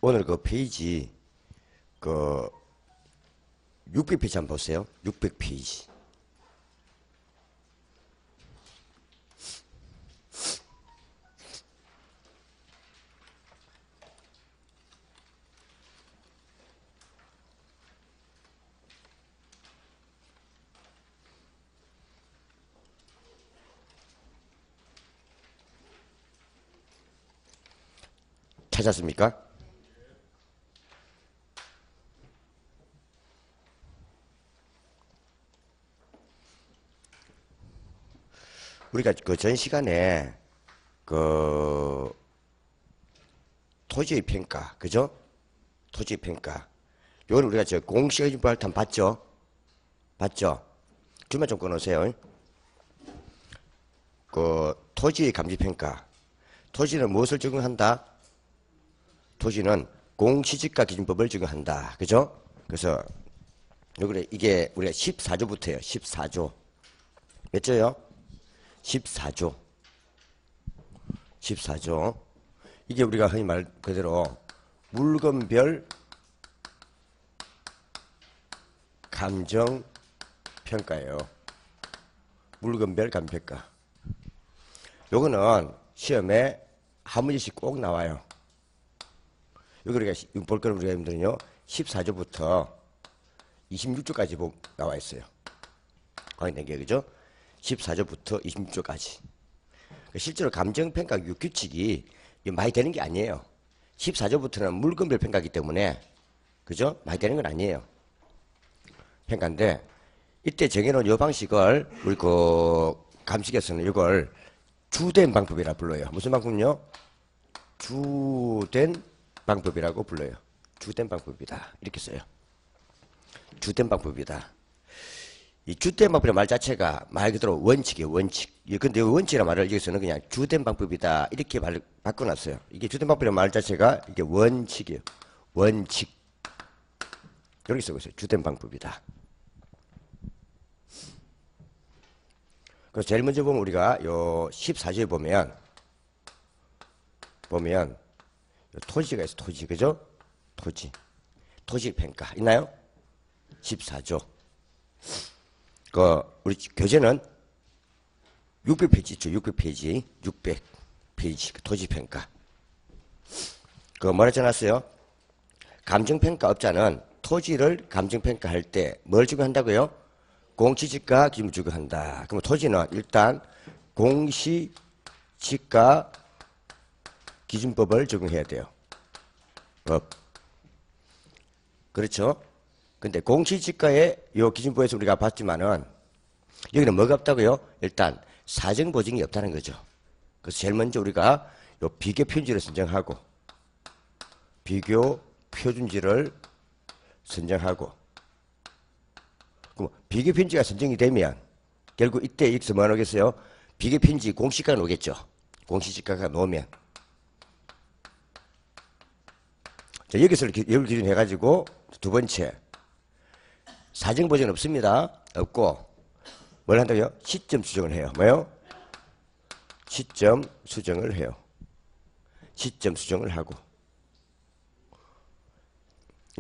오늘 그 페이지, 그, 600페이지 한번 보세요. 600페이지. 찾았습니까? 우리가 그 전 시간에 그 토지의 평가, 그죠? 토지의 평가. 요건 우리가 저 공시의 발탄 봤죠? 봤죠? 줄만 좀 끊으세요. 그 토지의 감지 평가. 토지는 무엇을 적용한다? 토지는 공시지가 기준법을 적용한다. 그죠? 그래서 요거래 이게 우리가 14조부터예요. 14조. 몇 조요? 14조. 14조. 이게 우리가 흔히 말 그대로 물건별 감정 평가예요. 물건별 감정 평가. 요거는 시험에 한 문제씩 꼭 나와요. 여기 우리가 볼 거는 우리가 여러분들은요 14조부터 26조까지 나와 있어요. 확인된 게 그죠? 14조부터 26조까지. 실제로 감정평가 규칙이 많이 되는 게 아니에요. 14조부터는 물건별 평가이기 때문에 그죠? 많이 되는 건 아니에요. 평가인데 이때 정해놓은 이 방식을 우리 그 감식에서는 이걸 주된 방법이라 불러요. 무슨 방법요? 주된 방법이라고 불러요. 주된 방법이다. 이렇게 써요. 주된 방법이다. 이 주된 방법이라는 말 자체가 말 그대로 원칙이에요. 원칙. 근데 이 원칙이라는 말을 여기서는 그냥 주된 방법이다. 이렇게 말 바꿔놨어요. 이게 주된 방법이라는 말 자체가 이게 원칙이에요. 원칙. 이렇게 쓰고 있어요. 주된 방법이다. 그래서 제일 먼저 보면 우리가 요 14조에 보면 토지가 있어. 토지. 그죠? 토지. 토지 평가. 있나요? 14조. 우리 교재는 600페이지 있죠. 600페이지. 600페이지. 토지 평가. 뭐라 써놨어요? 감정평가업자는 토지를 감정평가할 때 뭘 적용한다고요? 공시지가 기준을 적용한다. 그럼 토지는 일단 공시지가 기준법을 적용해야 돼요. 법. 그렇죠? 근데 공시지가의 요 기준법에서 우리가 봤지만은 여기는 뭐가 없다고요? 일단 사정 보증이 없다는 거죠. 그래서 제일 먼저 우리가 요 비교 표준지를 선정하고 비교 표준지를 선정하고 그럼 비교 표준지가 선정이 되면 결국 이때 여기서 뭐 나오겠어요? 비교 표준지 공시가가 나오겠죠. 공시지가가 나오면 자, 여기서 여기를 기준해가지고 두 번째 사정 보증은 없습니다. 없고 뭘 한다고요? 시점 수정을 해요. 뭐요? 시점 수정을 해요. 시점 수정을 하고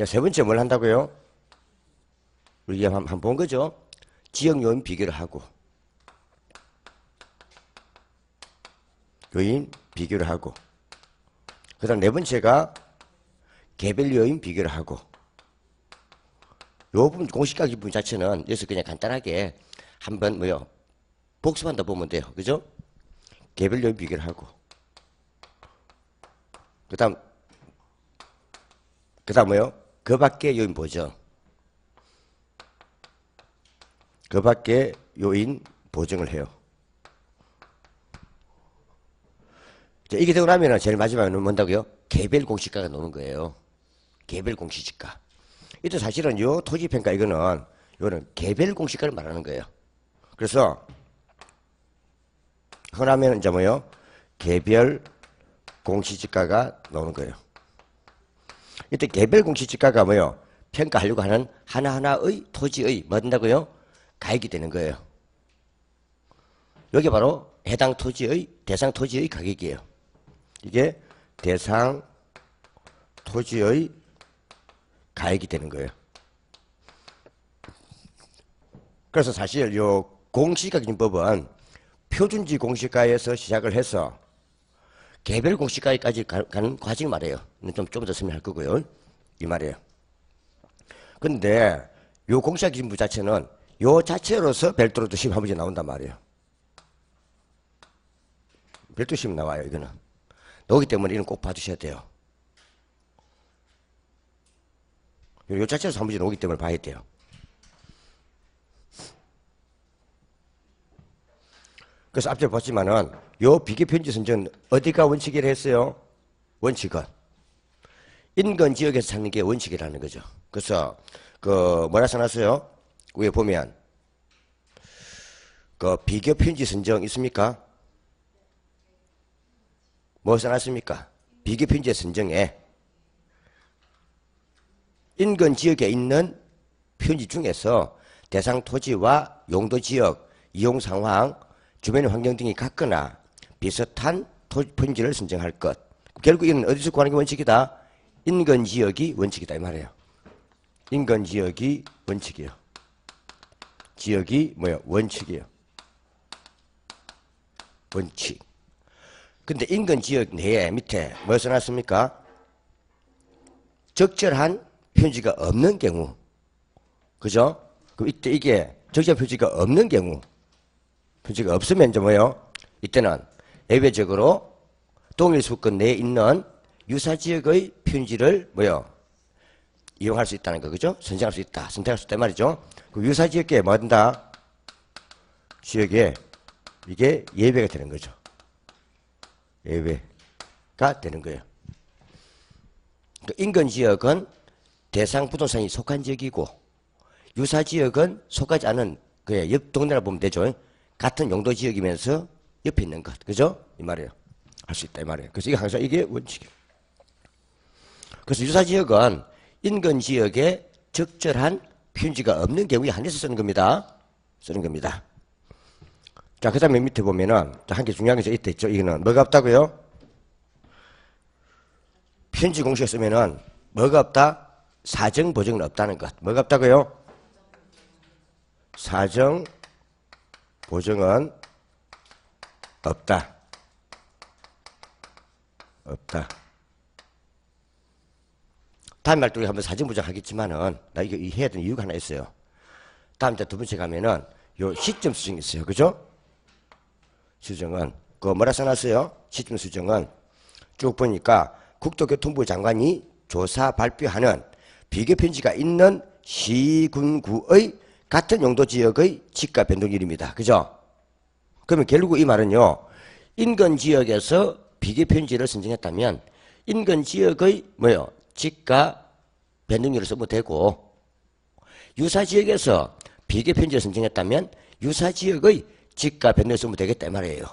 세 번째 뭘 한다고요? 우리 한번 본 거죠? 지역 요인 비교를 하고 요인 비교를 하고 그 다음 네 번째가 개별 요인 비교를 하고 요 부분 공시가 기분 자체는 여기서 그냥 간단하게 한번 뭐요 복습한다 보면 돼요. 그죠? 개별 요인 비교를 하고 그 다음 뭐요? 그 밖에 요인 보정 그 밖에 요인 보정을 해요. 자, 이게 되고 나면 제일 마지막에는 뭔다고요? 개별 공시가가 나오는 거예요. 개별 공시지가. 이때 사실은 요 토지평가 요거는 개별 공시가를 말하는 거예요. 그래서 흔하면 이제 뭐요? 개별 공시지가가 나오는 거예요. 이때 개별 공시지가가 뭐요? 평가하려고 하는 하나하나의 토지의 뭐 된다고요? 가액이 되는 거예요. 여기 바로 해당 토지의 대상 토지의 가격이에요. 이게 대상 토지의 가액이 되는 거예요. 그래서 사실 요 공시가 기준법은 표준지 공시가에서 시작을 해서 개별 공시가까지 가는 과정을 말해요. 좀 더 설명할 거고요. 이 말이에요. 근데 요 공시가 기준법 자체는 요 자체로서 별도로 또 시험 한 문제 나온단 말이에요. 별도 시험 나와요, 이거는. 나오기 때문에 이건 꼭 봐주셔야 돼요. 요 자체로서 한 문제 나오기 때문에 봐야 돼요. 그래서 앞서 봤지만은 요 비교편지 선정은 어디가 원칙이라 했어요? 원칙은 인근 지역에서 찾는 게 원칙이라는 거죠. 그래서 그 뭐라 써놨어요? 위에 보면 그 비교편지 선정 있습니까? 뭐 써놨습니까? 비교편지 선정에 인근 지역에 있는 편지 중에서 대상 토지와 용도 지역, 이용 상황, 주변의 환경 등이 같거나 비슷한 편지를 선정할 것. 결국 이는 어디서 구하는 게 원칙이다? 인근 지역이 원칙이다 이 말이에요. 인근 지역이 원칙이에요. 지역이 뭐예요? 원칙이에요. 원칙. 근데 인근 지역 내에 밑에 뭐 써놨습니까? 적절한 표지가 없는 경우. 그죠? 그럼 이때 이게 적절한 표지가 없는 경우. 표지가 없으면 이제 뭐예요? 이때는 예외적으로 동일 수권 내에 있는 유사 지역의 편지를 뭐예요? 이용할 수 있다는 거, 그죠? 선택할 수 있다. 선택할 수 있다 말이죠. 그 유사 지역에 뭐 한다? 지역에 이게 예외가 되는 거죠. 예외가 되는 거예요. 그 인근 지역은 대상 부동산이 속한 지역이고 유사 지역은 속하지 않은 그의 옆 동네라 보면 되죠. 같은 용도 지역이면서 옆에 있는 것, 그죠? 이 말이에요. 할 수 있다 이 말이에요. 그래서 이게 항상 이게 원칙이에요. 그래서 유사 지역은 인근 지역에 적절한 표지가 없는 경우에 한해서 쓰는 겁니다. 쓰는 겁니다. 자, 그 다음에 밑에 보면은 한 개 중요한 게 이때 있죠. 이거는 뭐가 없다고요? 편지 공식에 쓰면은 뭐가 없다? 사정 보정은 없다는 것. 뭐가 없다고요? 사정 보정은 없다. 없다. 다음 말도 한번 사정 보정 하겠지만은 나 이거 해야 되는 이유가 하나 있어요. 다음 주 두 번째 가면은 요 시점 수정이 있어요. 그죠? 수정은 그 뭐라 써놨어요? 시점 수정은 쭉 보니까 국토교통부 장관이 조사 발표하는 비교 편지가 있는 시군구의 같은 용도 지역의 지가 변동률입니다. 그죠? 그러면 결국 이 말은요. 인근 지역에서 비교 편지를 선정했다면 인근 지역의 뭐요? 지가 변동률을 쓰면 되고 유사 지역에서 비교 편지를 선정했다면 유사 지역의 지가 변동률을 쓰면 되겠다 이 말이에요.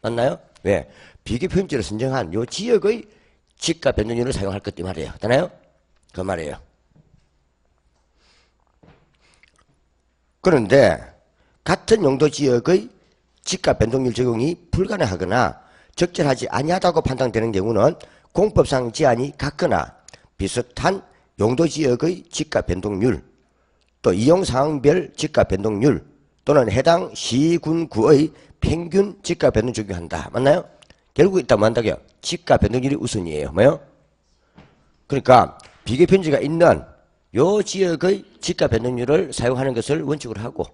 맞나요? 왜? 비교 편지를 선정한 요 지역의 지가 변동률을 사용할 것 이 말이에요. 되나요? 그 말이에요. 그런데 같은 용도 지역의 지가 변동률 적용이 불가능하거나 적절하지 아니하다고 판단되는 경우는 공법상 제한이 같거나 비슷한 용도 지역의 지가 변동률 또 이용상황별 지가 변동률 또는 해당 시군구의 평균 지가 변동 적용한다. 맞나요? 결국 이따 뭐 한다고요? 지가 변동률이 우선이에요. 뭐요? 그러니까 비교 편지가 있는 요 지역의 지가 변동률을 사용하는 것을 원칙으로 하고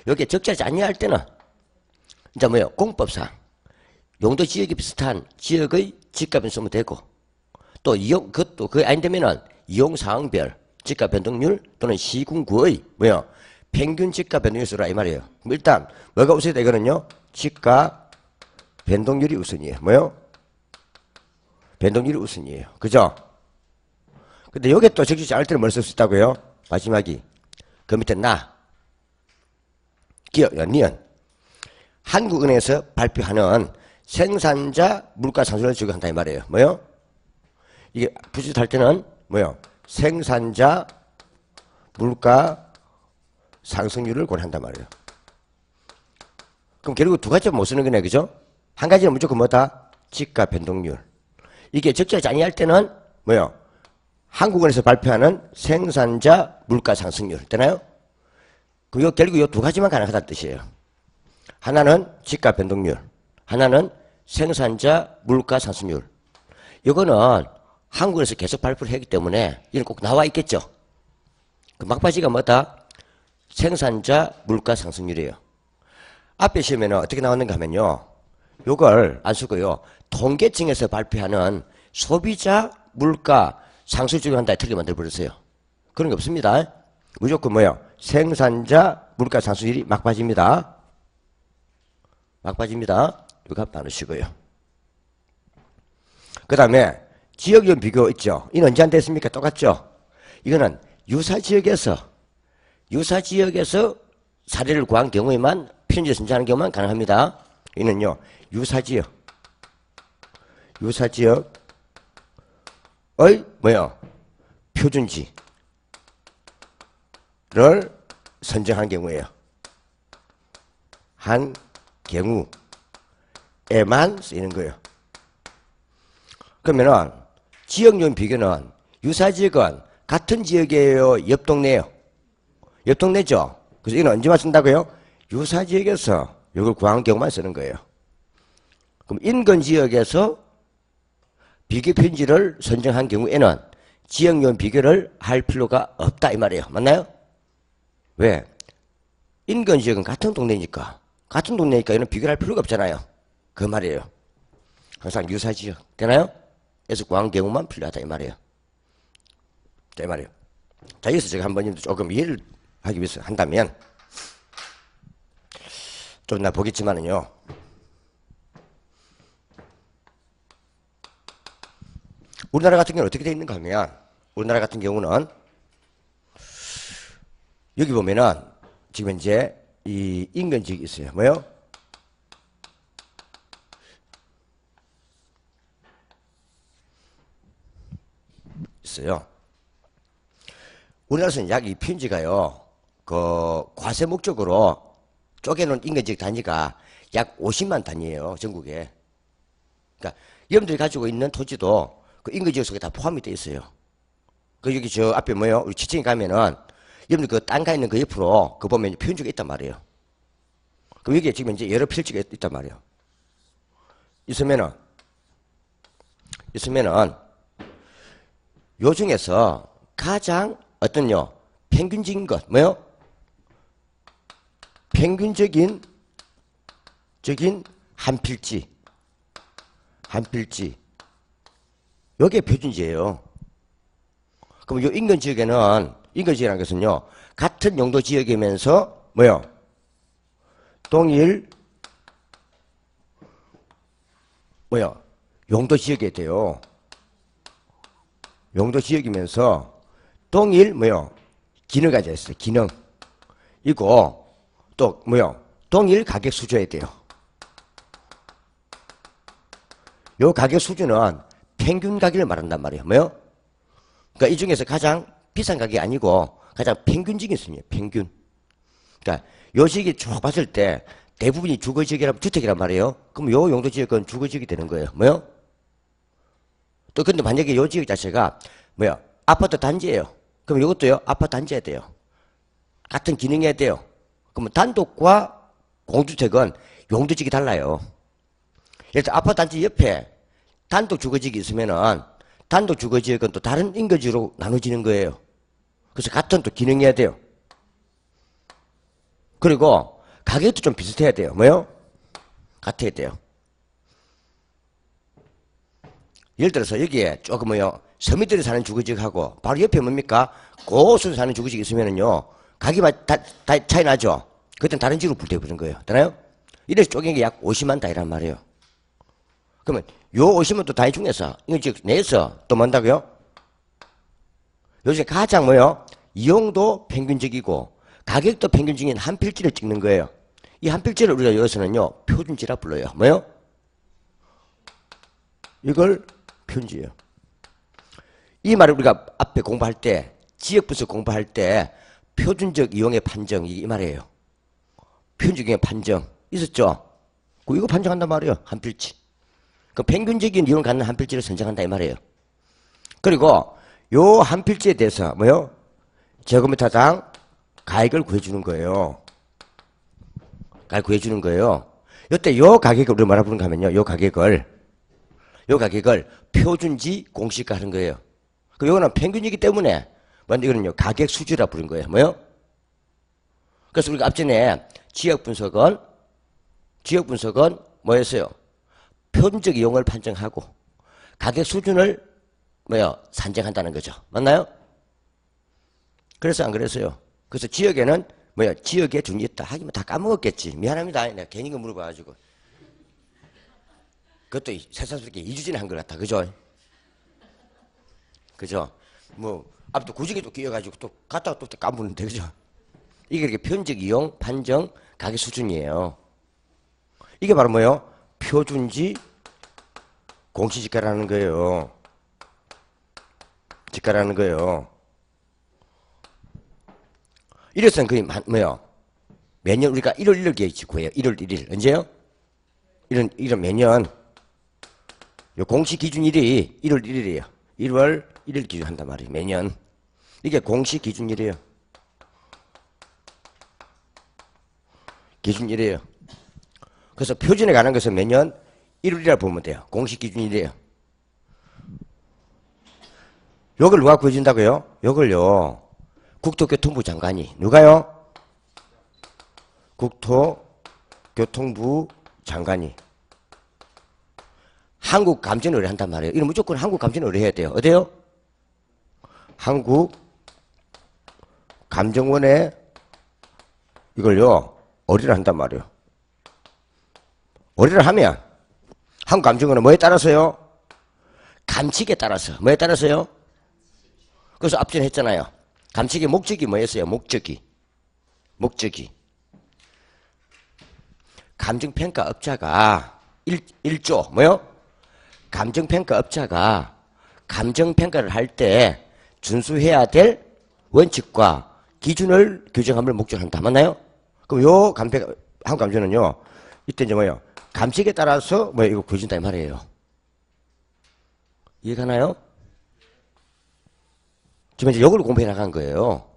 여기에 적절하지 아니할 때는 이제 뭐요? 공법상 용도 지역이 비슷한 지역의 지가 변동 쓰면 되고 또 이용 그것도 그게 아닌데면은 이용 상황별 지가 변동률 또는 시군구의 뭐요? 평균 지가 변동률 쓰라 이 말이에요. 일단 뭐가 우선이다 이거는요? 지가 변동률이 우선이에요. 뭐요? 변동률이 우선이에요. 그죠? 근데 여기에 또 적절치 않을 때는 뭘 쓸 수 있다고요? 마지막이 그 밑에 기억, 니은 한국은행에서 발표하는 생산자 물가 상승률을 적용한다 이 말이에요. 뭐요? 이게 부짓할 때는 뭐요? 생산자 물가 상승률을 고려한단 말이에요. 그럼 결국 두 가지 못 쓰는 거네, 그죠? 한 가지는 무조건 뭐다? 지가 변동률. 이게 적절하지 아니할 때는 뭐요? 한국은행에서 발표하는 생산자 물가 상승률. 되나요? 그 결국 이 두 가지만 가능하다는 뜻이에요. 하나는 집가 변동률, 하나는 생산자 물가 상승률. 이거는 한국에서 계속 발표를 했기 때문에 이건 꼭 나와 있겠죠. 그 막바지가 뭐다? 생산자 물가 상승률이에요. 앞에 시험에는 어떻게 나왔는가 하면요. 요걸 안 쓰고요. 통계청에서 발표하는 소비자 물가 상승률을 한다 틀리게 만들어버렸어요. 그런 게 없습니다. 무조건 뭐요? 생산자 물가 상승률이 막바지입니다. 막바지입니다. 이거 값 나누시고요. 그 다음에 지역연 비교 있죠. 이는 언제 안 됐습니까? 똑같죠? 이거는 유사지역에서 사례를 구한 경우에만 편지를 선정하는 경우만 가능합니다. 이는요, 유사지역의 뭐요? 표준지를 선정한 경우에요. 한 경우에만 쓰이는 거예요. 그러면은 지역용 비교는 유사지역은 같은 지역이에요? 옆 동네예요? 옆 동네죠? 그래서 이건 언제만 쓴다고요? 유사지역에서 이걸 구한 경우만 쓰는 거예요. 그럼 인근 지역에서 비교 편지를 선정한 경우에는 지역용 비교를 할 필요가 없다 이 말이에요. 맞나요? 왜? 인근 지역은 같은 동네니까 얘는 비교를 할 필요가 없잖아요. 그 말이에요. 항상 유사지역. 되나요? 그래서 구한 경우만 필요하다 이 말이에요. 자, 이 말이에요. 자, 여기서 제가 한번 조금 이해를 하기 위해서 한다면 좀 나 보겠지만은요. 우리나라 같은 경우는 어떻게 되어 있는가 하면 우리나라 같은 경우는 여기 보면은 지금 현재 이 인근 지역이 있어요. 뭐요? 있어요. 우리나라에서는 약 이 편지가요, 그 과세 목적으로 쪼개놓은 인근지역 단위가 약 50만 단위예요, 전국에. 그러니까 여러분들이 가지고 있는 토지도 그 인근지역 속에 다 포함이 되어 있어요. 그 여기 저 앞에 뭐요? 우리 지층에 가면은 여러분들 그 땅가 있는 그 옆으로 그 보면 편지가 있단 말이에요. 그럼 여기에 지금 이제 여러 필지가 있단 말이에요. 있으면은 요 중에서 가장 어떤요? 평균적인 것, 뭐요? 평균적인 한 필지. 요게 표준지예요. 그럼 요 인근 지역이라는 것은요, 같은 용도 지역이면서 뭐요? 동일 뭐요? 용도 지역이 돼요. 용도 지역이면서 동일 뭐요? 기능을 가져 있어요. 기능. 이거 또 뭐요? 동일 가격 수준이어야 돼요. 요 가격 수준은 평균 가격을 말한단 말이에요. 뭐요? 그러니까 이 중에서 가장 비싼 가격이 아니고 가장 평균적인 수준이에요. 평균. 그러니까 요 지역이 쭉 봤을 때 대부분이 주택이란 말이에요. 그럼 요 용도 지역은 주거지역이 되는 거예요. 뭐요? 또 근데 만약에 요 지역 자체가 뭐야? 아파트 단지예요. 그럼 이것도요? 아파트 단지여야 돼요. 같은 기능해야 돼요. 그러면 단독과 공주택은 용도지역이 달라요. 예를 들어 아파트 단지 옆에 단독 주거지역이 있으면은 단독 주거지역은 또 다른 인거지로 나눠지는 거예요. 그래서 같은 또 기능해야 돼요. 그리고 가격도 좀 비슷해야 돼요. 뭐요? 같아야 돼요. 예를 들어서 여기에 조금 뭐요? 서민들이 사는 주거지역하고 바로 옆에 뭡니까? 고수에 사는 주거지역이 있으면은요, 가격이 다 차이 나죠? 그땐 다른 지역으로 불태워버린 거예요. 되나요? 이래서 쪼갠 게 약 50만 단위란 말이에요. 그러면 요 50만 또 단위 중에서 이거 지금 내에서 또 뭔다고요? 요새 가장 뭐요? 이용도 평균적이고 가격도 평균적인 한 필지를 찍는 거예요. 이 한 필지를 우리가 여기서는요, 표준지라 불러요. 뭐요? 이걸 표준지예요. 이 말을 우리가 앞에 공부할 때, 지역 분석 공부할 때 표준적 이용의 판정, 이 말이에요. 표준적 이용의 판정 있었죠? 이거 판정한단 말이에요. 한 필지. 그 평균적인 이용을 갖는 한 필지를 선정한다 이 말이에요. 그리고 요 한 필지에 대해서 뭐요? 제곱미터당 가액을 구해주는 거예요. 가액 구해주는 거예요. 이때 요 가격을 우리가 뭐라 부르는가 하면요. 요 가격을 표준지 공시가 하는 거예요. 그 요거는 평균이기 때문에 먼저 이거는요. 가격 수지라 부른 거예요. 뭐요? 그래서 우리가 앞전에 지역 분석은 뭐였어요? 표준적 이용을 판정하고 가격 수준을 뭐요? 산정한다는 거죠. 맞나요? 그래서 안 그랬어요. 그래서 지역에는 뭐야? 지역에 준이 있다. 하기만 다 까먹었겠지. 미안합니다. 내가 괜히 그 물어봐가지고. 그것도 새삼스럽게 2주 전에 한 것 같다. 그죠? 그죠? 뭐 앞도 구직에 또 끼어가지고 또 갔다가 또 까먹는데 그죠? 이게 이렇게 편적 이용 판정 가격 수준이에요. 이게 바로 뭐예요? 표준지 공시지가라는 거예요. 지가라는 거예요. 이래서는 거의 뭐예요? 매년 우리가 1월 1일 계획 구해요. 1월 1일. 언제요? 이런 매년 요 공시 기준일이 1월 1일이에요. 1월 1일 기준 한단 말이에요. 매년. 이게 공시 기준일이에요. 기준일이에요. 그래서 표준에 관한 것은 매년 1월이라 보면 돼요. 공시 기준일이에요. 요걸 누가 구해준다고요? 요걸요. 국토교통부 장관이. 누가요? 국토교통부 장관이. 한국감정을 의뢰한단 말이에요. 이건 무조건 한국감정을 의뢰해야 돼요. 어때요? 한국감정원에 이걸요. 의뢰를 한단 말이에요. 의뢰를 하면 한국감정원은 뭐에 따라서요? 감칙에 따라서. 뭐에 따라서요? 그래서 앞전에 했잖아요. 감칙의 목적이 뭐였어요? 목적이. 감정평가업자가 1조 뭐요? 감정평가업자가 감정평가를 할 때 준수해야 될 원칙과 기준을 규정함을 목적으로 한다. 맞나요? 그럼 요 한국감정은요. 이때 이제 뭐예요? 감칙에 따라서 뭐 이거 구해준다 이 말이에요. 이해가나요? 지금 이제 요걸 공부해 나간 거예요.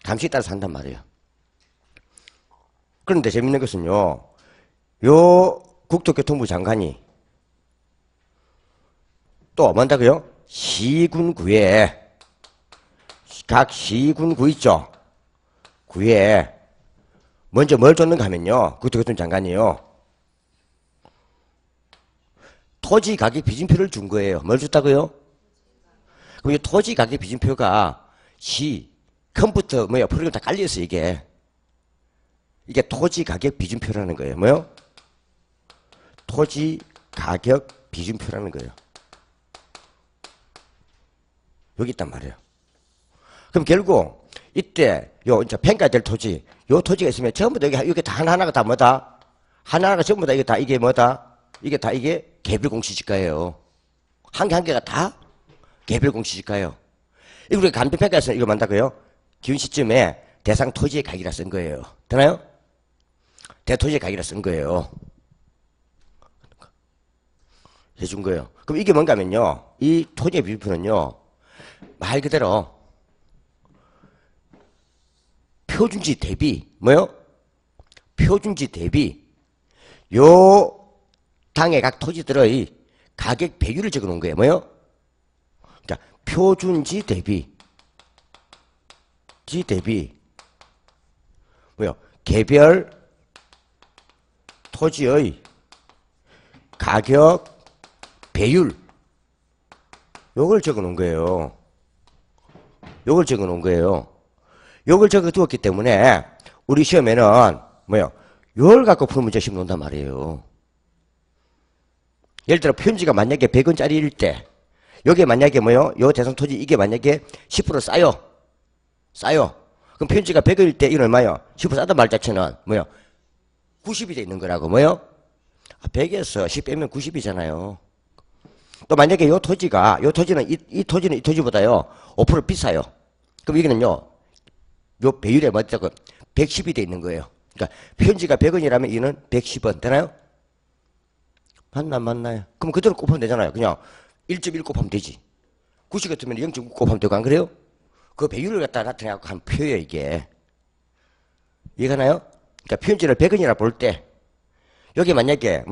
감식에 따라서 한단 말이에요. 그런데 재밌는 것은요. 요 국토교통부 장관이 또 뭔다고요? 시군구에 각 시군구 있죠. 구에 먼저 뭘 줬는가 하면요. 국토교통부 장관이요. 토지 가격 비준표를 준 거예요. 뭘 줬다고요? 그럼 이 토지 가격 비준표가 컴퓨터 프로그램 다 깔려있어 이게 토지 가격 비준표라는 거예요. 뭐요? 토지 가격 비준표라는 거예요. 여기 있단 말이에요. 그럼 결국 이때 이제 평가될 토지, 요 토지가 있으면 전부 다 여기 다 하나하나가 다 뭐다? 하나하나가 전부 다 이게 뭐다? 이게 개별 공시지가예요. 한 개 한 개가 다 개별 공시지가예요. 이거 우리가 감정평가에서 이거 만다고요? 기준 시점에 대상 토지의 가격이라 쓴 거예요. 되나요? 대토지의 가격이라 쓴 거예요. 해준 거예요. 그럼 이게 뭔가 하면요. 이 토지의 비율표는요. 말 그대로 표준지 대비 뭐요? 표준지 대비 요 당의 각 토지들의 가격 배율을 적어 놓은 거예요. 뭐요? 자, 표준지 대비 뭐요? 개별 토지의 가격 배율 요걸 적어 놓은 거예요. 요걸 적어 놓은 거예요. 요걸 적어 두었기 때문에 우리 시험에는 뭐요? 요걸 갖고 푸는 문제 시험 논단 말이에요. 예를 들어 편지가 만약에 100원짜리일 때 여기에 만약에 뭐요? 요 대상 토지 이게 만약에 10% 싸요. 그럼 편지가 100원일 때 이건 얼마요? 10% 싸다 말 자체는 뭐요? 90이 돼 있는 거라고. 뭐요? 100에서 10 빼면 90이잖아요. 또 만약에 요 토지는 이 토지보다요 5% 비싸요. 그럼 이거는요 요 배율에 맞다고 110이 돼 있는 거예요. 그러니까 편지가 100원이라면 이는 110원 되나요? 맞나요? 그럼 그대로 곱하면 되잖아요. 그냥 1.1 곱하면 되지. 90 같으면 0.9 곱하면 되고 안 그래요? 그 배율을 갖다가 나타내갖고 한 표예요 이게. 이해가나요? 그러니까 표현지를 100원이라 볼 때 여기 만약에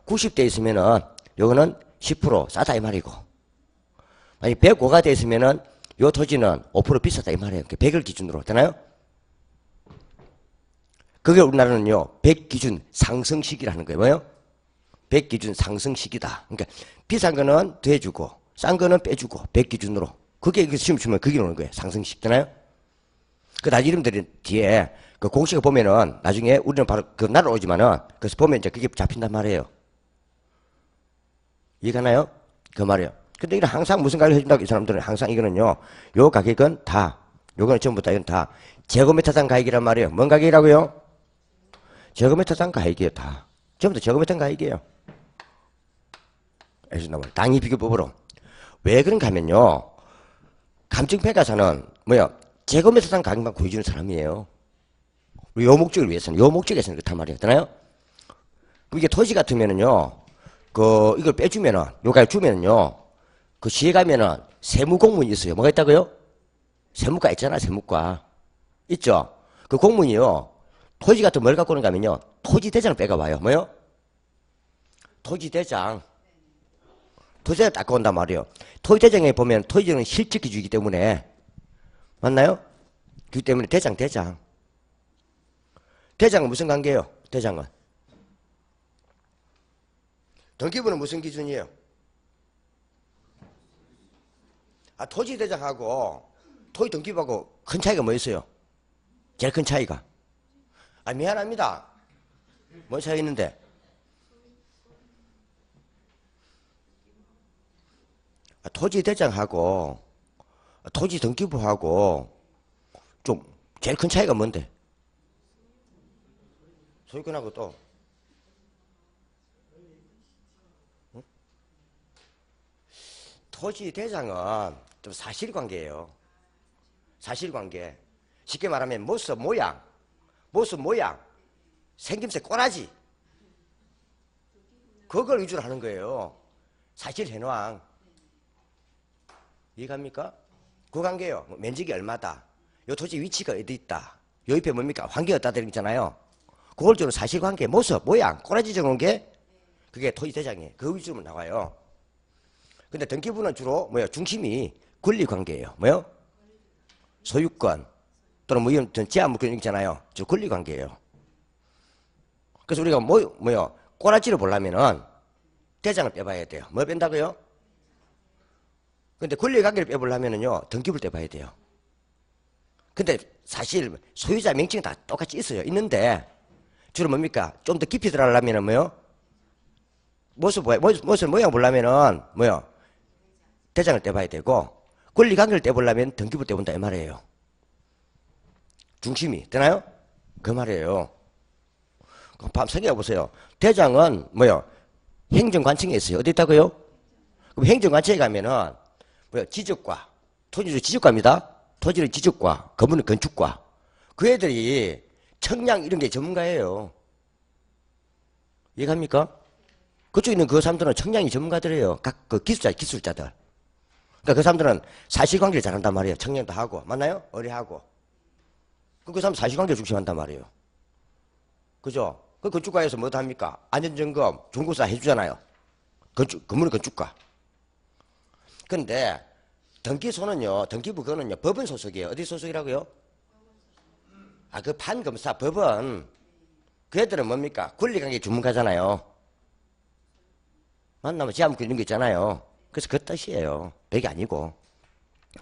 90대 있으면은 요거는 10% 싸다 이 말이고, 만약 105가 돼 있으면은 요 토지는 5% 비싸다 이 말이에요. 100을 기준으로 되나요? 그게 우리나라는요 100 기준 상승 시기라는 거예요. 뭐요? 100 기준 상승 시기다. 그러니까 비싼 거는 더해주고 싼 거는 빼주고 100 기준으로. 그게 시험 치면 그게 오는 거예요. 상승 시기 되나요? 그 나중 이름들이 뒤에 그 공식을 보면은 나중에 우리는 바로 그 날아오지만은 그래서 보면 이제 그게 잡힌단 말이에요. 이해가나요? 그 말이에요. 근데 이건 항상 무슨 가격을 해준다고 이 사람들은 항상 이거는요, 요 가격은 다, 요거는 전부 다 이건 다 제곱미터당 가격이란 말이에요. 뭔 가격이라고요? 제곱미터당 가격이에요. 다. 전부 다 제곱미터당 가격이에요. 당위 비교법으로. 왜 그런가 하면요, 감정평가사는 제곱미터당 가격만 구해주는 사람이에요. 요 목적을 위해서는, 요 목적에서는 그렇단 말이에요. 되나요? 이게 토지 같으면은요, 이걸 빼주면은, 요 가격 주면은요, 그 시에 가면은 세무공문이 있어요. 뭐가 있다고요? 세무과 있잖아, 세무과. 있죠? 그 공문이요, 토지 같은 뭘 갖고 오는가 하면요, 토지대장을 빼가와요. 뭐요? 토지대장. 토지대장 닦고 온단 말이에요. 토지대장에 보면 토지는 실적 기준이기 때문에, 맞나요? 그렇기 때문에 대장. 대장은 무슨 관계예요? 대장은 등기부는 무슨 기준이에요? 토지 대장하고 토지 등기부하고 큰 차이가 뭐 있어요? 제일 큰 차이가? 미안합니다. 뭔 차이 있는데? 토지 대장하고 토지 등기부하고 좀 제일 큰 차이가 뭔데? 소유권하고 또 토지 대장은 좀 사실관계예요. 사실관계. 쉽게 말하면 모습 모양, 생김새 꼬라지, 그걸 위주로 하는 거예요. 사실 현황. 이해갑니까? 그 관계예요. 면적이 얼마다, 요 토지 위치가 어디 있다, 요 옆에 뭡니까? 환경이 어디다 되는 있잖아요. 그걸 주로 사실관계, 모습, 모양, 꼬라지 적은 게 그게 토지 대장이에요. 그 위주로 나와요. 근데 등기부는 주로 중심이 권리관계예요. 소유권 또는 이런 제한물권 있잖아요. 주 권리관계예요. 그래서 우리가 꼬라지를 보려면은 대장을 빼봐야 돼요. 뭐 뺀다고요? 근데 권리관계를 빼보려면은요, 등기부를 떼봐야 돼요. 근데 사실 소유자 명칭은 다 똑같이 있어요. 있는데 주로 뭡니까? 좀 더 깊이 들어가려면은 모습 모양 보려면은 대장을 떼봐야 되고, 권리관계를 떼보려면 등기부 떼본다 이 말이에요. 중심이 되나요? 그 말이에요. 한번 생각해 보세요. 대장은 행정관청에 있어요. 어디 있다고요? 그럼 행정관청에 가면은 지적과, 토지는 지적과입니다. 토지는 지적과, 건물은 건축과. 그 애들이 청량 이런 게 전문가예요. 이해갑니까? 그쪽에 있는 그 사람들은 청량이 전문가들이에요. 각 그 기술자들. 그러니까 그 사람들은 사실관계를 잘한단 말이에요. 청량도 하고, 맞나요? 의뢰하고. 그 사람 사실관계 중심한단 말이에요. 그죠? 그 건축가에서 뭐 합니까? 안전점검, 중고사 해주잖아요. 건물은 건축가. 근데 등기소는요, 등기부 그거는요, 법원 소속이에요. 어디 소속이라고요? 그 판검사, 법원. 그 애들은 뭡니까? 권리관계 전문가잖아요. 만나면 제한물권 이런 거 있잖아요. 그래서 그 뜻이에요. 백이 아니고.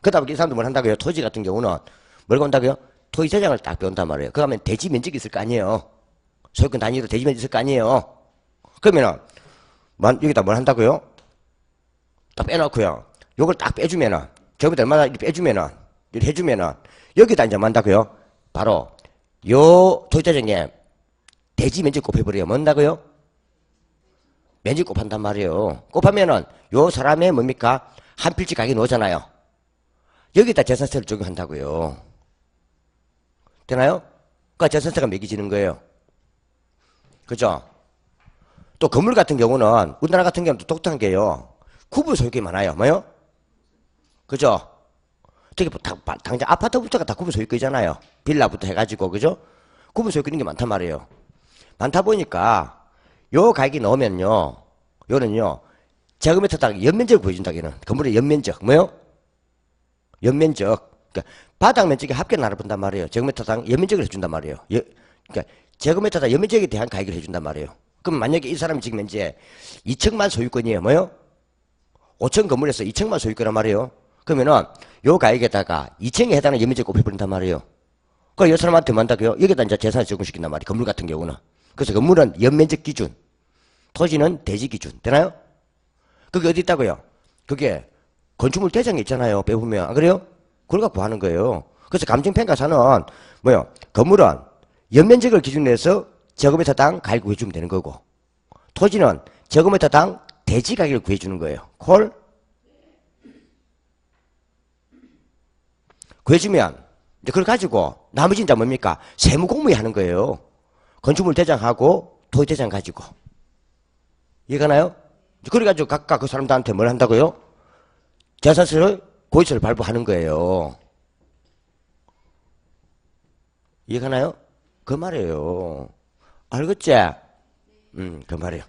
그다음에 이 사람들 뭘 한다고요? 토지 같은 경우는 뭘 건다고요? 토지 대장을 딱 배운단 말이에요. 그 다음에 대지 면적이 있을 거 아니에요. 소유권 단위로 대지 면적이 있을 거 아니에요. 그러면은 여기다 뭘 한다고요? 딱 빼놓고요. 요걸 딱 빼주면은, 저기다 얼마나 이렇게 빼주면은, 이렇게 해주면은, 여기다 이제 뭐 한다고요? 바로 요 토지 대장에 대지 면적 곱해버려요. 뭐 한다고요? 면적 곱한단 말이에요. 곱하면은 요 사람의 뭡니까? 한 필지 가격이 나오잖아요. 여기다 재산세를 적용한다고요. 되나요? 그러니까 재산세가 매겨지는 거예요. 그죠? 또 건물 같은 경우는 우리나라 같은 경우는 또 독특한 게요. 구분 소유권이 많아요. 뭐요? 그죠? 특히 당장 아파트부터가 다 구분 소유권이잖아요. 빌라부터 해가지고, 그죠? 구분 소유권 있는 게 많단 말이에요. 많다 보니까, 요 가격이 나오면요, 요는요, 제곱미터당 연면적을 보여준다, 얘는. 건물의 연면적. 뭐요? 연면적. 그러니까 바닥 면적에 합계 나눠본단 말이에요. 제곱미터당 연면적을 해준단 말이에요. 그러니까 제곱미터당 연면적에 대한 가격을 해준단 말이에요. 그럼 만약에 이 사람이 지금 현재 2층만 소유권이에요. 뭐요? 5층 건물에서 2층만 소유권란 말이에요. 그러면은 요 가격에다가 2층에 해당하는 연면적 곱해버린단 말이에요. 그러니까 이 사람한테 뭐 한다고요? 여기다 이제 재산을 적용시킨단 말이에요. 건물 같은 경우는. 그래서 건물은 연면적 기준, 토지는 대지 기준. 되나요? 그게 어디 있다고요? 그게 건축물 대장에 있잖아요. 배우면. 안 그래요? 그걸 갖고 하는 거예요. 그래서 감정평가사는 뭐요? 건물은 연면적을 기준으로 해서 제곱미터당 가격을 구해주면 되는 거고, 토지는 제곱미터당 대지 가격을 구해주는 거예요. 콜? 구해주면 이제 그걸 가지고 나머지는 이제 뭡니까? 세무 공무에 하는 거예요. 건축물 대장하고 토지 대장 가지고. 이해가나요? 그래가지고 각각 그 사람들한테 뭘 한다고요? 재산세를 고지서를 발부하는 거예요. 이해가나요? 그 말이에요. 알겠지? 그 말이에요.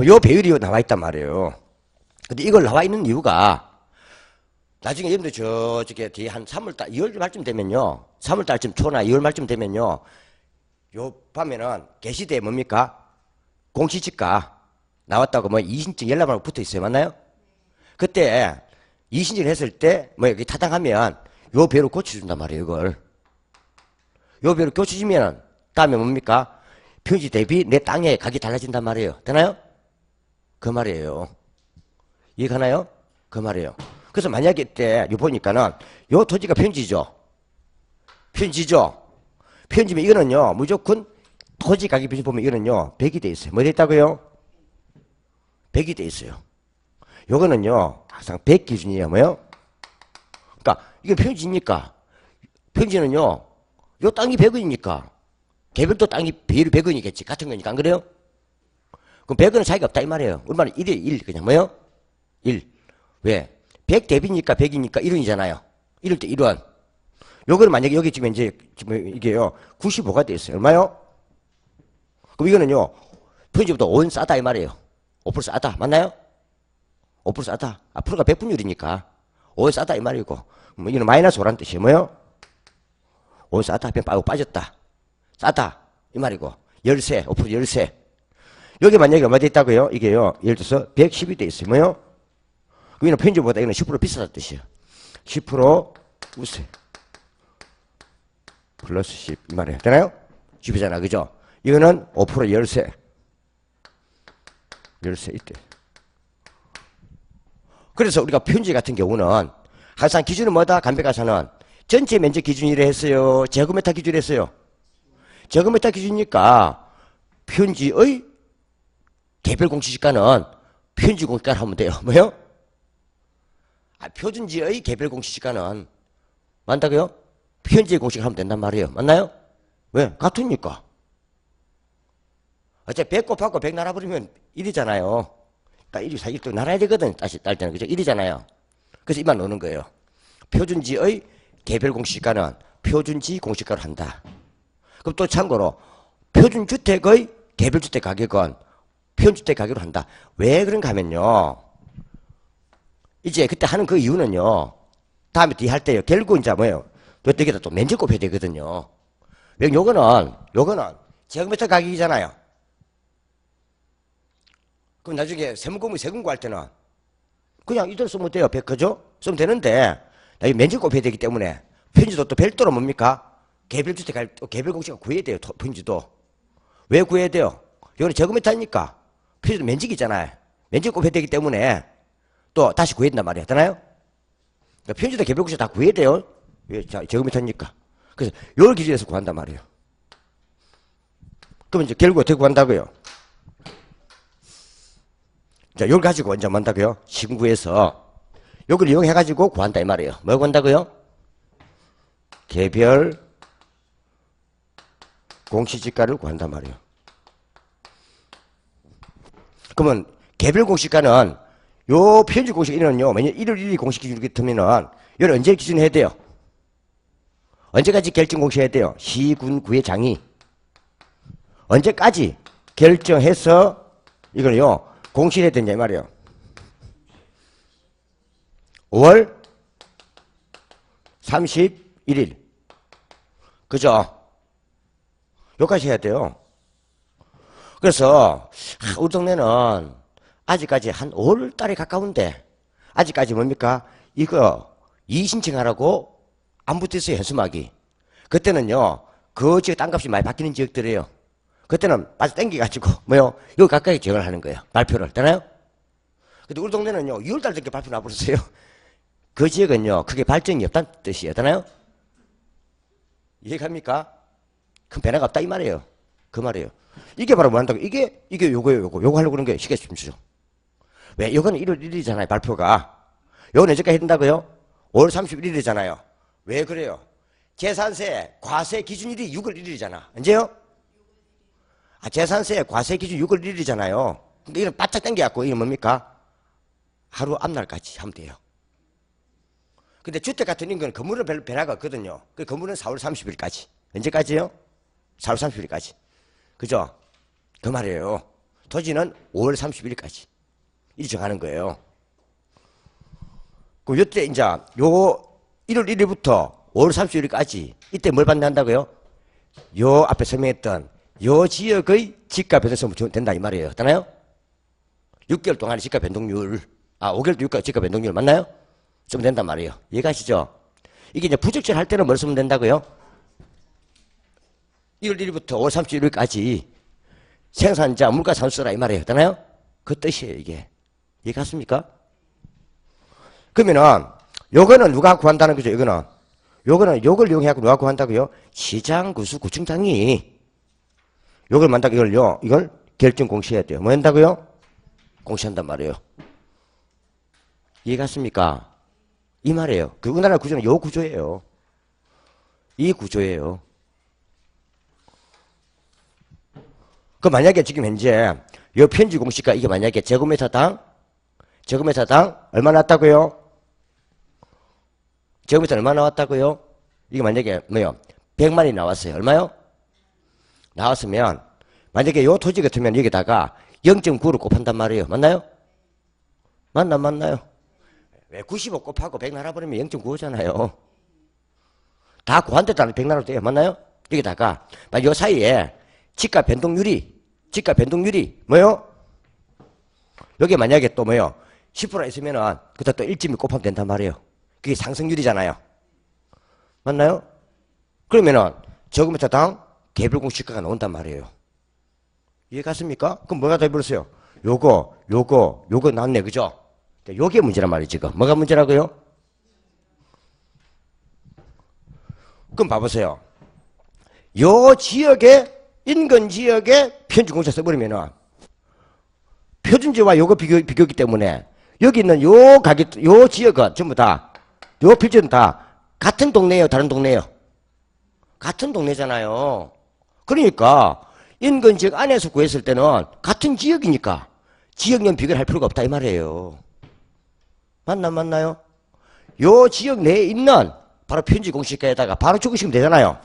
요 배율이 나와 있단 말이에요. 근데 이걸 나와 있는 이유가 나중에 여러분들 저쪽에 뒤에 한 3월달, 2월 말쯤 되면요. 3월달쯤 초나 2월 말쯤 되면요. 요 밤에는 게시대에 뭡니까? 공시지가 나왔다고 뭐 이신증 열람하고 붙어 있어요. 맞나요? 그때 이신증을 했을 때 뭐 여기 타당하면 요 배로 고쳐준단 말이에요. 이걸. 요 배로 고쳐주면 다음에 뭡니까? 평지 대비 내 땅의 가격이 달라진단 말이에요. 되나요? 그 말이에요. 이해가나요? 그 말이에요. 그래서 만약에 때, 요 보니까는, 요 토지가 평지죠? 평지죠? 평지면 이거는요, 무조건 토지 가격 비율 보면 이거는요, 100이 돼 있어요. 뭐 돼 있다고요? 100이 돼 있어요. 요거는요, 항상 100 기준이에요. 뭐요? 그러니까, 이게 평지니까, 평지는요, 요 땅이 100원이니까, 개별도 땅이 비율이 100원이겠지. 같은 거니까. 안 그래요? 그럼 100원은 차이가 없다. 이 말이에요. 얼마나 1에 1. 그냥 뭐요? 1. 왜? 100 대비니까 100이니까 1원이잖아요. 이럴 때 1원. 요거는 만약에 여기 지금 이제, 지금 이게요, 95가 돼 있어요. 얼마요? 그럼 이거는요, 편집보다 5원 싸다. 이 말이에요. 5% 싸다. 맞나요? 5% 싸다. 앞으로가 100분율이니까 5원 싸다. 이 말이고. 뭐 이거는 마이너스 5라는 뜻이에요. 뭐요? 5원 싸다. 그냥 빠졌다. 싸다. 이 말이고. 열세. 5% 열세. 여기 만약에 얼마 돼 있다고요? 이게요, 예를 들어서 110이 돼 있어요. 뭐요? 이거는 편집보다 이거는 10% 비싸다는 뜻이에요. 10% 우세. 플러스 10. 이 말이에요. 되나요? 10이잖아. 그죠? 이거는 5% 열세. 열세 이때. 그래서 우리가 편지 같은 경우는 항상 기준은 뭐다? 감백가사는 전체 면적 기준이라 했어요. 제곱미터 기준이라 했어요. 제곱미터 기준이니까 편지의 개별 공시지가는 편지 공시가를 하면 돼요. 뭐요? 표준지의 개별 공시지가는 맞다고요? 편지의 공식을 하면 된단 말이에요. 맞나요? 왜? 같으니까. 어차피 100 곱하고 100 나눠버리면 1이잖아요. 딱 1이 사실 또 나눠야 되거든. 다시 딸 때는. 그죠? 1이잖아요. 그래서 이만 넣는 거예요. 표준지의 개별 공시지가는 표준지 공시가로 한다. 그럼 또 참고로 표준주택의 개별주택 가격은 표준주택 가격으로 한다. 왜 그런가 하면요. 이제 그때 하는 그 이유는요. 다음에 뒤에 할 때요. 결국 이제 뭐예요? 여기다 또 면적 곱해야 되거든요. 왜 요거는 제곱미터 가격이잖아요. 그럼 나중에 세무공무 세금고 할 때는 그냥 이대로 쓰면 돼요. 100, 그죠? 쓰면 되는데 나중에 면적 곱해야 되기 때문에 편지도 또 별도로 뭡니까? 개별주택 개별 공시가 구해야 돼요. 편지도. 왜 구해야 돼요? 이거는 제곱미터니까 편지도 면적이잖아요. 면적 곱해야 되기 때문에 또 다시 구해야 된단 말이에요. 되나요? 그러니까 편지도 개별 공시 다 구해야 돼요. 왜? 자, 제곱미터니까. 그래서 요걸 기준에서 구한단 말이에요. 그럼 이제 결국 어떻게 구한다고요? 자, 요걸 가지고 이제 뭐 한다고요? 시군구에서 요걸 이용해가지고 구한다 이 말이에요. 뭘 구한다고요? 개별 공시지가를 구한단 말이에요. 그러면 개별 공시가는 요 편집 공식 1위는요, 매년 1월 1일 공식 기준이기 때문에는, 이건 언제 기준해야 돼요? 언제까지 결정 공시해야 돼요? 시, 군, 구의 장이. 언제까지 결정해서, 이걸요, 공시해야 되냐, 이 말이에요. 5월 31일. 그죠? 여기까지 해야 돼요. 그래서, 우리 동네는 아직까지 한 5월 달에 가까운데, 아직까지 뭡니까? 이거 이의신청하라고 안 붙어있어요, 현수막이. 그때는요, 그 지역 땅값이 많이 바뀌는 지역들이에요. 그때는 아주 땡겨가지고, 뭐요? 여기 가까이 지역을 하는 거예요. 발표를. 되나요? 근데 우리 동네는요, 6월달 되게 발표 나버렸어요. 그 지역은요, 크게 발전이 없다는 뜻이에요. 되나요? 이해갑니까? 큰 변화가 없다, 이 말이에요. 그 말이에요. 이게 바로 뭐 한다고? 이게 요거예요, 요거 하려고 그런 거예요. 시계 춤추죠. 왜? 요거는 1월 1일이잖아요, 발표가. 요건 언제까지 해준다고요? 5월 31일이잖아요. 왜 그래요? 재산세 과세 기준일이 6월 1일이잖아. 언제요? 재산세 과세 기준 6월 1일이잖아요. 근데 이건 바짝 당겨갖고, 이게 뭡니까? 하루 앞날까지 하면 돼요. 근데 주택 같은 건 건물은 별 변화가 없거든요. 그 건물은 4월 30일까지. 언제까지요? 4월 30일까지. 그죠? 그 말이에요. 토지는 5월 31일까지. 이 정하는 거예요. 그럼 이때 이제 요 1월 1일부터 5월 30일까지 이때 뭘 받는다고요? 요 앞에 설명했던 요 지역의 집가 변동성 된다 이 말이에요. 맞나요? 6개월 동안의 집가 변동률, 5개월 6개월 집가 변동률 맞나요? 좀 된단 말이에요. 이해가시죠? 이게 이제 부적절 할 때는 뭘 쓰면 된다고요? 1월 1일부터 5월 31일까지 생산자 물가 산수라 이 말이에요. 맞나요? 그 뜻이에요, 이게. 이해갔습니까? 그러면은 요거는 누가 구한다는 거죠? 요거는 요걸 이용해갖고 누가 구한다고요? 시장 구수 구청장이 요걸 만다고 이걸 결정 공시해야 돼요. 뭐 한다고요? 공시한단 말이에요. 이해갔습니까? 이 말이에요. 그 우리나라 구조는 요 구조예요. 이 구조예요. 그 만약에 지금 현재 요 편지 공시가 이게 만약에 제곱미터당 얼마 나왔다고요? 제곱미터 얼마 나왔다고요? 이게 만약에 뭐요? 100만이 나왔어요. 얼마요? 나왔으면 만약에 요 토지 같으면 여기다가 0.9를 곱한단 말이에요. 맞나요? 맞나요? 왜 95 곱하고 100 나눠버리면 0.95잖아요. 다 구한데도 100 나눠도 돼요. 맞나요? 여기다가 요 사이에 집가 변동률이 뭐요? 여기 만약에 또 뭐요? 10% 있으면은 그다 또 1.1 곱하면 된단 말이에요. 그게 상승률이잖아요. 맞나요? 그러면은 제곱미터당 개별공 시가가 나온단 말이에요. 이해갔습니까? 그럼 뭐가 돼버렸어요? 요거 나왔네, 그죠? 요게 문제란 말이에요, 지금. 뭐가 문제라고요? 그럼 봐보세요. 요 지역에, 인근 지역에 편중공사 써버리면은 표준지와 요거 비교기 때문에 여기 있는 요 가격, 요 지역은 전부 다, 요 필지는 다 같은 동네예요, 다른 동네예요? 같은 동네잖아요. 그러니까 인근 지역 안에서 구했을 때는 같은 지역이니까 지역연 비교를 할 필요가 없다 이 말이에요. 맞나요? 요 지역 내에 있는 바로 편지 공시가에다가 바로 적으시면 되잖아요.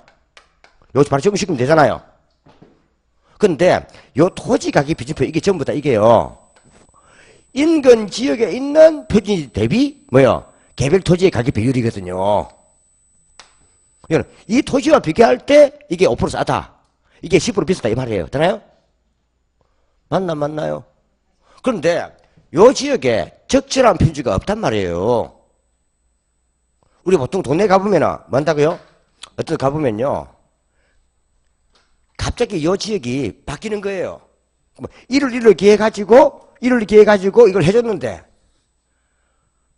요 바로 적으시면 되잖아요. 근데 요 토지 가격 비준표 이게 전부 다 이게요. 인근 지역에 있는 표준지 대비 뭐요? 개별 토지의 가격 비율이거든요. 이 토지와 비교할 때 이게 5% 싸다. 이게 10% 비싸다 이 말이에요. 되나요? 맞나요? 그런데 요 지역에 적절한 편지가 없단 말이에요. 우리 보통 동네 가보면은 뭐 한다고요? 어떤 데 가보면요. 갑자기 요 지역이 바뀌는 거예요. 1월 1일 기해가지고 이걸 해줬는데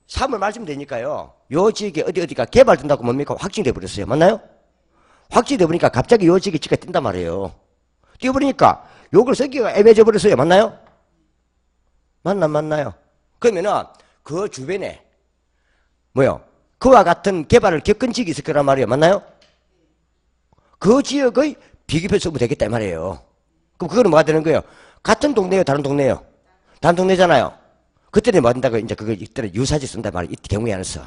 3월 말쯤 되니까요. 요 지역에 어디가 개발된다고 뭡니까? 확정돼 버렸어요. 맞나요? 확정돼 버리니까 갑자기 요 지역에 지가 뛴단 말이에요. 뛰어버리니까 요걸 쓰기가 애매해져 버렸어요. 맞나요? 맞나요? 그러면은 그 주변에 뭐요? 그와 같은 개발을 겪은 지역이 있을 거란 말이에요. 맞나요? 그 지역의 비교표 쓰면 되겠다 이 말이에요. 그럼 그거는 뭐가 되는 거예요? 같은 동네예요? 다른 동네예요? 다른 동네잖아요. 그때는 뭐 한다고 이제 그거 이때는 유사지 쓴단 말이에요. 이 경우에 한해서.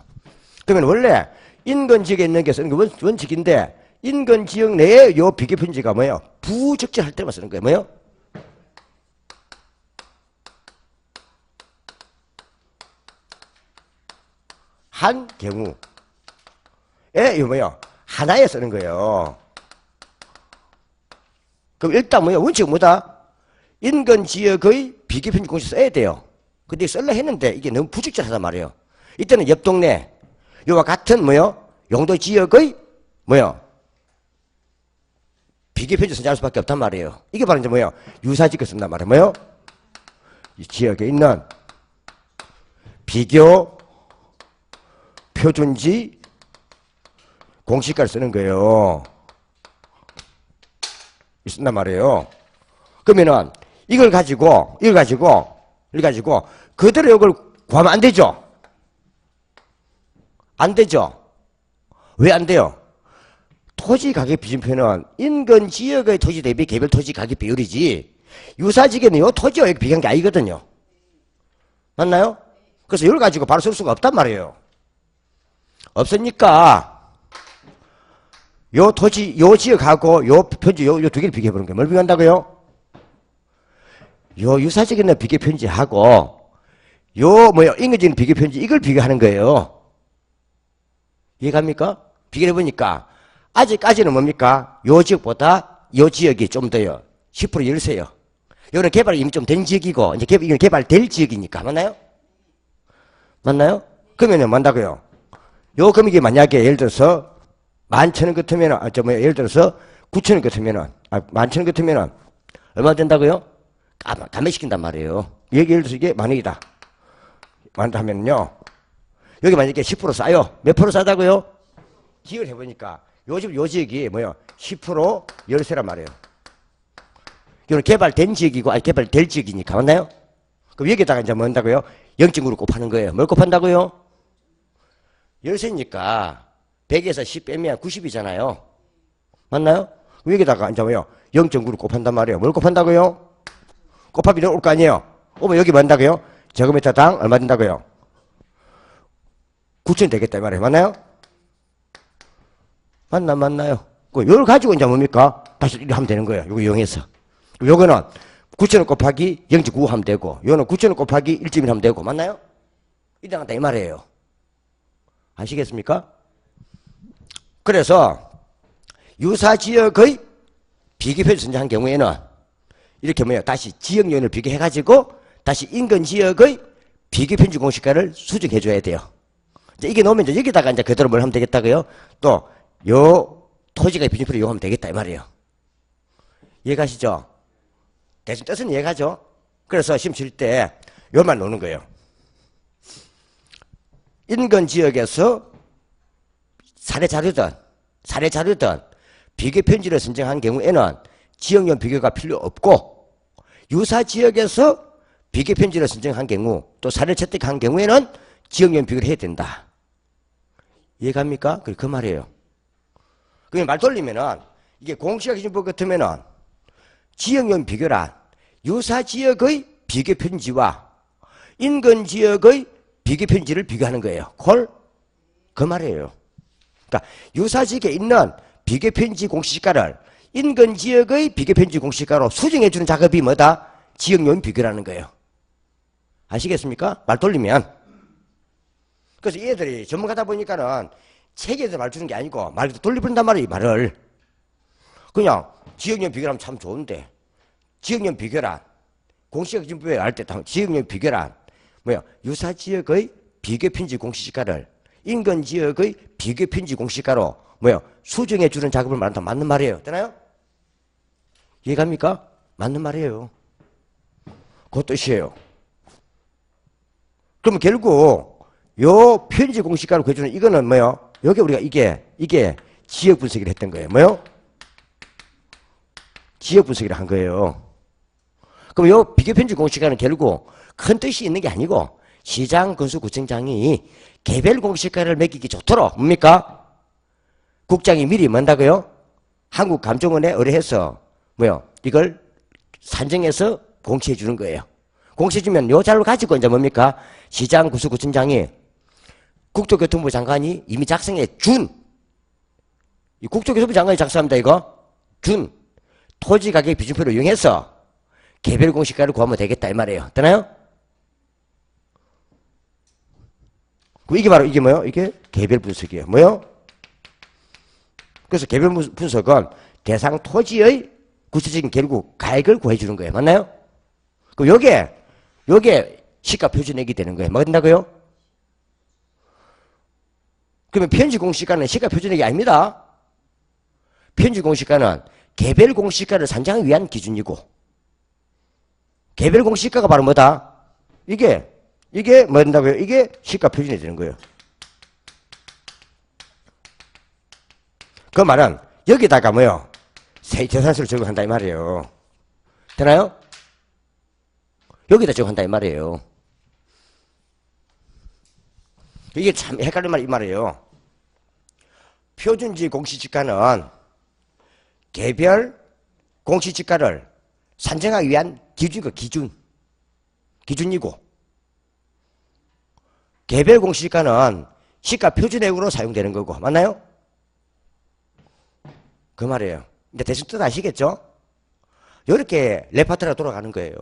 그러면 원래 인근 지역에 있는 게 쓰는 게 원칙인데 인근 지역 내에 요 비교 편지가 뭐예요? 부적절할 때만 쓰는 거예요. 뭐예요? 한 경우에 이거 뭐예요? 하나에 쓰는 거예요. 그럼 일단 뭐예요? 원칙은 뭐다? 인근 지역의 비교 편지 공식 써야 돼요. 근데 쓸라 했는데 이게 너무 부적절하단 말이에요. 이때는 옆 동네 요와 같은 뭐요? 용도 지역의 뭐요? 비교 편지 선정할 수밖에 없단 말이에요. 이게 바로 이제 뭐요? 유사지가 쓴단 말이에요. 뭐요? 이 지역에 있는 비교 표준지 공식가를 쓰는 거예요. 쓴단 말이에요. 그러면은 이걸 가지고 그대로 이걸 구하면 안 되죠? 안 되죠? 왜 안 돼요? 토지 가격 비중표는 인근 지역의 토지 대비 개별 토지 가격 비율이지 유사지역에는 요 토지와 비교한 게 아니거든요. 맞나요? 그래서 이걸 가지고 바로 쓸 수가 없단 말이에요. 없으니까 요 토지 요 지역하고 요 편지 요 두 개를 비교해 보는 거예요. 뭘 비교한다고요? 요 유사지역에 있는 비교 편지하고 요 뭐야 인근지역 비교 편지 이걸 비교하는 거예요. 이해갑니까? 비교해 보니까 아직까지는 뭡니까? 요 지역보다 요 지역이 좀 더요. 10% 열세요. 요는 개발이 이미 좀 된 지역이고 이제 이건 개발될 지역이니까 맞나요? 맞나요? 그러면은 뭔다고요? 요 금액이 만약에 예를 들어서 11,000원 같으면은 예를 들어서 9,000원 같으면은 11,000원 같으면은 얼마 된다고요? 감액시킨단 말이에요. 예를 들어서 이게 만원이다. 만원 하면요. 여기 만약에 10% 싸요. 몇 프로 싸다고요? 기억을 해보니까 요즘 요 지역이 뭐요? 10% 열세란 말이에요. 이건 개발된 지역이고 개발될 지역이니까 맞나요? 그럼 여기다가 이제 뭐 한다고요? 0.9를 곱하는 거예요. 뭘 곱한다고요? 열세니까 100에서 10 빼면 90이잖아요. 맞나요? 여기다가 이제 뭐요? 0.9를 곱한단 말이에요. 뭘 곱한다고요? 곱하면 올 거 아니에요? 오면 여기 뭐 한다고요? 제곱미터당 얼마 된다고요? 9,000 되겠다 이 말이에요. 맞나요? 맞나요? 요걸 가지고 이제 뭡니까? 다시 이렇게 하면 되는 거예요. 요거 이용해서. 요거는 9,000원 곱하기 0.9 하면 되고, 요거는 9,000원 곱하기 1.1 하면 되고, 맞나요? 이당한다 이 말이에요. 아시겠습니까? 그래서 유사지역의 비교표를 선정한 경우에는 이렇게 뭐예요? 다시 지역요인을 비교해가지고 다시 인근 지역의 비교편지 공식가를 수정해 줘야 돼요. 이제 이게 나오면 이제 여기다가 이제 그대로 뭘 하면 되겠다고요? 또 요 토지가 비교표를 이용하면 되겠다 이 말이에요. 이해가시죠? 대충 뜻은 이해가죠? 그래서 시험 칠 때 요만 놓는 거예요. 인근 지역에서 사례 자료든 비교 편지를 선정한 경우에는 지역용 비교가 필요 없고 유사 지역에서 비교 편지를 선정한 경우 또 사례 채택한 경우에는 지역용 비교를 해야 된다. 이해갑니까? 그 말이에요. 그냥 말 돌리면은 이게 공시가 기준법 같으면은 지역용 비교란 유사 지역의 비교 편지와 인근 지역의 비교 편지를 비교하는 거예요. 그 말이에요. 그러니까 유사 지역에 있는 비교 편지 공시가를 인근 지역의 비교 편지 공시가로 수정해 주는 작업이 뭐다? 지역용 비교라는 거예요. 아시겠습니까? 말 돌리면. 그래서 얘들이 전문가다 보니까는 책에서 말 주는 게 아니고 말 돌려버린단 말이에요. 말을. 그냥 지역용 비교라면 참 좋은데 지역용 비교란 공시가 기준법에 할 때 지역용 비교란 뭐야? 유사 지역의 비교 편지 공시가를 인근 지역의 비교 편지 공시가로 뭐야? 수정해 주는 작업을 말한다. 맞는 말이에요. 되나요? 이해갑니까? 맞는 말이에요. 그 뜻이에요. 그러면 결국 요 편지 공시가로 그려주는 이거는 뭐요? 여기 우리가 이게 지역 분석을 했던 거예요. 뭐요? 지역 분석을 한 거예요. 그럼 요 비교 편지 공시가는 결국 큰 뜻이 있는 게 아니고 시장 건수구청장이 개별 공시가를 매기기 좋도록 뭡니까? 국장이 미리 뭔다고요? 한국감정원에 의뢰해서 뭐요? 이걸 산정해서 공시해 주는 거예요. 공시 주면 요 자료를 가지고 이제 뭡니까? 시장 구수구청장이 국토교통부 장관이 이미 작성해 준, 이 국토교통부 장관이 작성합니다, 이거. 준 토지 가격 비준표를 이용해서 개별 공시가를 구하면 되겠다, 이 말이에요. 되나요? 이게 바로, 이게 뭐요? 이게 개별 분석이에요. 뭐요? 그래서 개별 분석은 대상 토지의 구체적인 결국 가액을 구해주는 거예요. 맞나요? 그럼 요게 시가 표준액이 되는 거예요. 뭐 된다고요? 그러면 편지 공시가는 시가 표준액이 아닙니다. 편지 공시가는 개별 공시가를 산정하기 위한 기준이고, 개별 공시가가 바로 뭐다? 이게 뭐 된다고요? 이게 시가 표준이 되는 거예요. 그 말은 여기다가 뭐요? 세입자산세를 적용한다 이 말이에요. 되나요? 여기다 적용한다 이 말이에요. 이게 참 헷갈린 말 이 말이에요. 표준지 공시지가는 개별 공시지가를 산정하기 위한 기준이고, 개별 공시지가는 시가 표준액으로 사용되는 거고, 맞나요? 그 말이에요. 근데 대충 뜻 아시겠죠? 이렇게 레파토리가 돌아가는 거예요.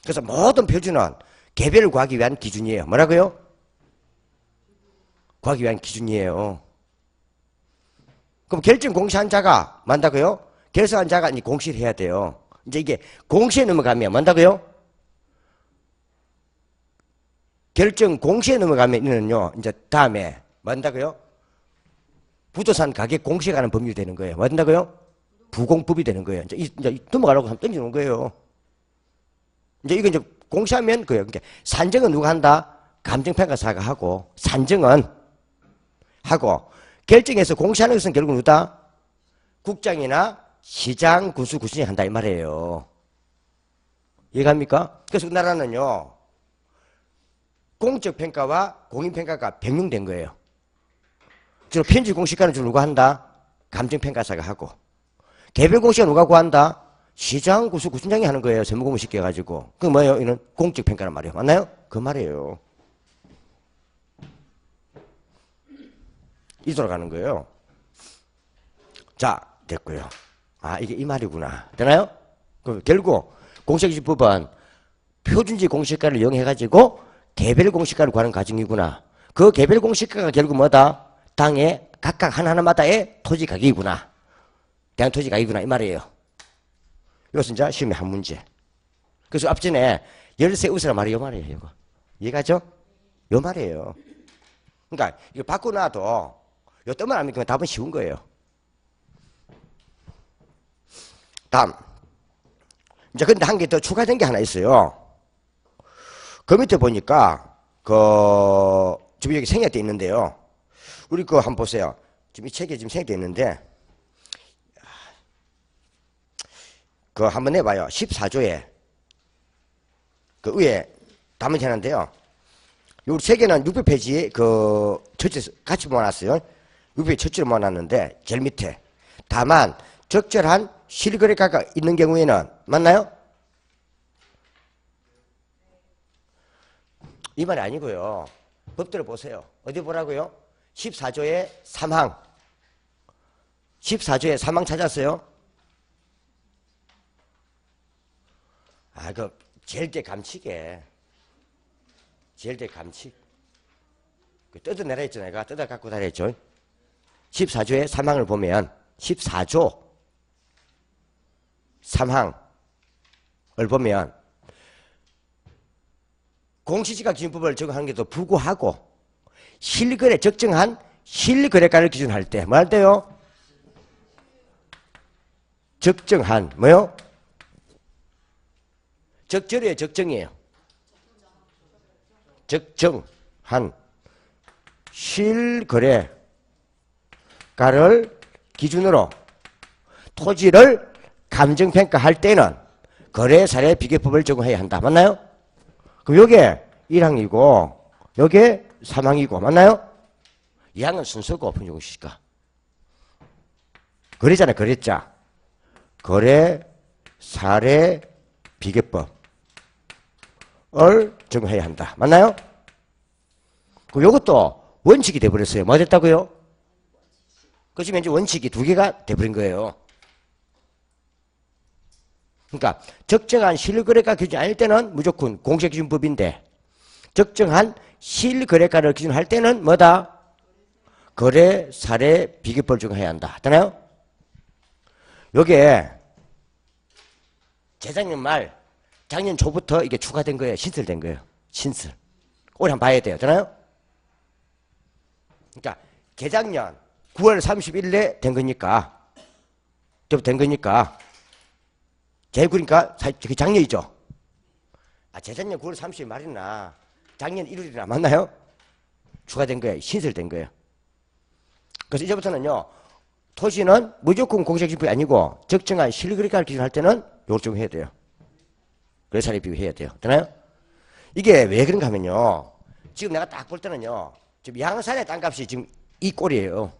그래서 모든 표준은 개별을 구하기 위한 기준이에요. 뭐라고요? 구하기 위한 기준이에요. 그럼 결정 공시한 자가 만다고요? 결정한 자가 이제 공시를 해야 돼요. 이제 이게 공시에 넘어가면 만다고요? 결정 공시에 넘어가면은요, 이제 다음에 만다고요? 부동산 가격 공시에 관한 법률이 되는 거예요. 뭐 된다고요? 부공법이 되는 거예요. 이제 넘어가려고 하면 던지는 거예요. 이제 이거 이제 공시하면 그예요. 그러니까 산정은 누가 한다? 감정평가사가 하고, 산정은 하고, 결정해서 공시하는 것은 결국 누구다? 국장이나 시장, 군수, 구청이 한다 이 말이에요. 이해갑니까? 그래서 우리나라는요, 공적 평가와 공인 평가가 병용된 거예요. 주로 편지 공시가는 주로 누가 한다? 감정평가사가 하고, 개별 공시가 누가 구한다? 시장, 구수, 구청장이 하는 거예요. 세무공무 시켜가지고. 그 뭐예요? 이는 공적 평가란 말이에요. 맞나요? 그 말이에요. 이 돌아가는 거예요. 자, 됐고요. 아, 이게 이 말이구나. 되나요? 그럼 결국 공시지법은 표준지 공시가를 이용해가지고 개별 공시가를 구하는 과정이구나. 그 개별 공시가가 결국 뭐다? 당의 각각 하나하나마다의 토지 가격이구나. 대한 토지 가격이구나. 이 말이에요. 이것은 이제 시험의 한 문제. 그래서 앞전에 열쇠 우스란 말이 요 말이에요. 이거. 이해가죠? 요 말이에요. 그러니까 이거 바꿔놔도 요 뜻만 알면 답은 쉬운 거예요. 다음. 이제 근데 한 개 더 추가된 게 하나 있어요. 그 밑에 보니까 지금 여기 생략되어 있는데요. 우리 거 한번 보세요. 지금 이 책에 지금 생략되어 있는데 한번 내봐요. 14조에 그 위에 담은 하는데요. 요 책에는 600페이지 첫째 같이 모아놨어요. 600페이지 첫째로 모아놨는데 제일 밑에 다만 적절한 실거래가가 있는 경우에는 맞나요? 이 말이 아니고요. 법대로 보세요. 어디 보라고요? 14조의 3항. 14조의 3항 찾았어요? 아, 제일 대 감칙에. 제일 대 감칙. 뜯어내라 했잖아요. 내가 뜯어 갖고 다녔죠 14조의 3항을 보면 14조 3항을 보면 공시지가기준법을 적용하는 게도 불구하고 실거래 적정한 실거래가를 기준할 때 뭐 할 때요? 적정한 뭐요? 적절이에요, 적정이에요. 적정한 실거래가를 기준으로 토지를 감정평가할 때는 거래사례 비교법을 적용해야 한다. 맞나요? 그럼 요게 1항이고 요게 3항이고 맞나요? 2항은 순서고 분용시가 거래잖아요. 거래자 거래 사례 비교법 적용해야 한다. 맞나요? 그 요것도 원칙이 돼버렸어요. 뭐 됐다고요? 그 지금 이제 원칙이 두 개가 돼버린 거예요. 그러니까 적정한 실거래가 기준이 아닐 때는 무조건 공시기준법인데 적정한 실거래가를 기준할 때는 뭐다? 거래 사례 비교법을 적용해야 한다. 되나요? 요게 재작년 말 작년 초부터 이게 추가된 거예요. 신설된 거예요. 신설. 올해 한번 봐야 돼요. 되나요? 그러니까 재작년 9월 30일에 된 거니까 된 거니까 그러니까 작년이죠. 재작년 9월 30일 말이나 작년 1월이나 맞나요? 추가된 거예요. 신설된 거예요. 그래서 이제부터는요. 토지는 무조건 공시기준법이 아니고 적정한 실거래가를 기준할 때는 요걸 적용해야 돼요. 거래사례 비교해야 돼요. 되나요? 이게 왜 그런가 하면요. 지금 내가 딱 볼 때는요. 지금 양산의 땅값이 지금 이 꼴이에요.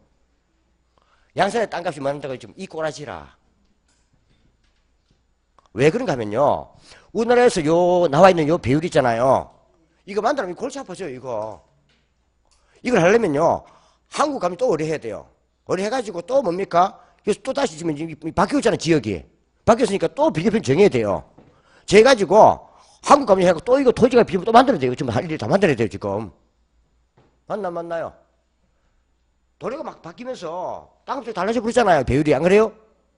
양산의 땅값이 많다고 지금 이 꼴아지라. 왜 그런가 하면요. 우리나라에서 나와 있는 요 배율 있잖아요. 이거 만들면 골치 아파져요, 이거. 이걸 하려면요. 한국 가면 또 의뢰해야 돼요. 의뢰해가지고 또 뭡니까? 그래서 또 다시 지금 바뀌었잖아요, 지역이. 바뀌었으니까 또 비교편 정해야 돼요. 정해가지고 한국 가면 해갖고 또 이거 토지가 비교편 또 만들어야 돼요. 지금 할 일이 다 만들어야 돼요, 지금. 맞나요? 도로가 막 바뀌면서 땅값이 달라져 버리잖아요, 배율이. 안 그래요?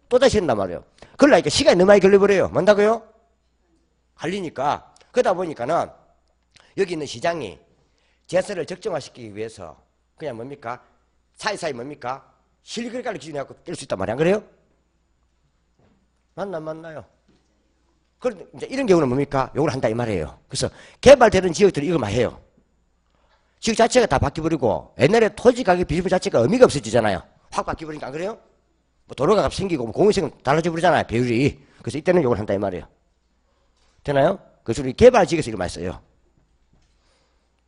또 다시 한단 말이에요. 그러니까 시간이 너무 많이 걸려버려요. 뭔다고요? 갈리니까. 그러다 보니까는 여기 있는 시장이 제세를 적정화시키기 위해서 그냥 뭡니까? 사이사이 뭡니까? 실거래가를 기준해갖고 뗄 수 있단 말이야. 안 그래요? 맞나요? 그런데 이제 이런 경우는 뭡니까? 요걸 한다 이 말이에요. 그래서 개발되는 지역들이 이걸 많이 해요. 지역 자체가 다 바뀌어버리고 옛날에 토지 가격 비율 자체가 의미가 없어지잖아요. 확 바뀌어버리니까. 안 그래요? 뭐 도로가 값 생기고 뭐 공유세금 달라져 버리잖아요. 배율이. 그래서 이때는 요걸 한다 이 말이에요. 되나요? 그래서 우리 개발 지역에서 이걸 많이 써요.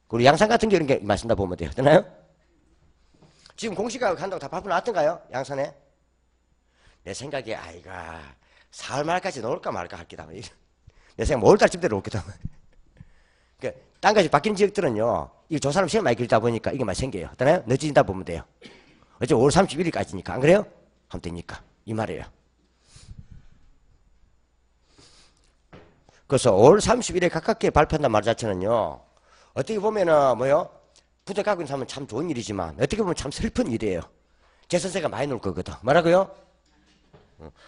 그리고 양산 같은 경우는 이렇게 많이 쓴다 보면 돼요. 되나요? 지금 공시가격 한다고 다 바꿔놨던가요? 양산에? 내 생각에 아이가 4월 말까지 넣을까 말까 할기다. 내 생각 5월달쯤 되로 올기다. 그러니까 땅값이 바뀌는 지역들은요. 이 조사람 시간 많이 길다 보니까 이게 많이 생겨요. 되나요? 늦어진다 보면 돼요. 어째 5월 31일까지니까. 안 그래요? 하면 되니까. 이 말이에요. 그래서 5월 30일에 가깝게 발표한다는 말 자체는요. 어떻게 보면은 뭐요? 부대 갖고 있는 사람은 참 좋은 일이지만 어떻게 보면 참 슬픈 일이에요. 재산세가 많이 놀 거거든. 뭐라고요?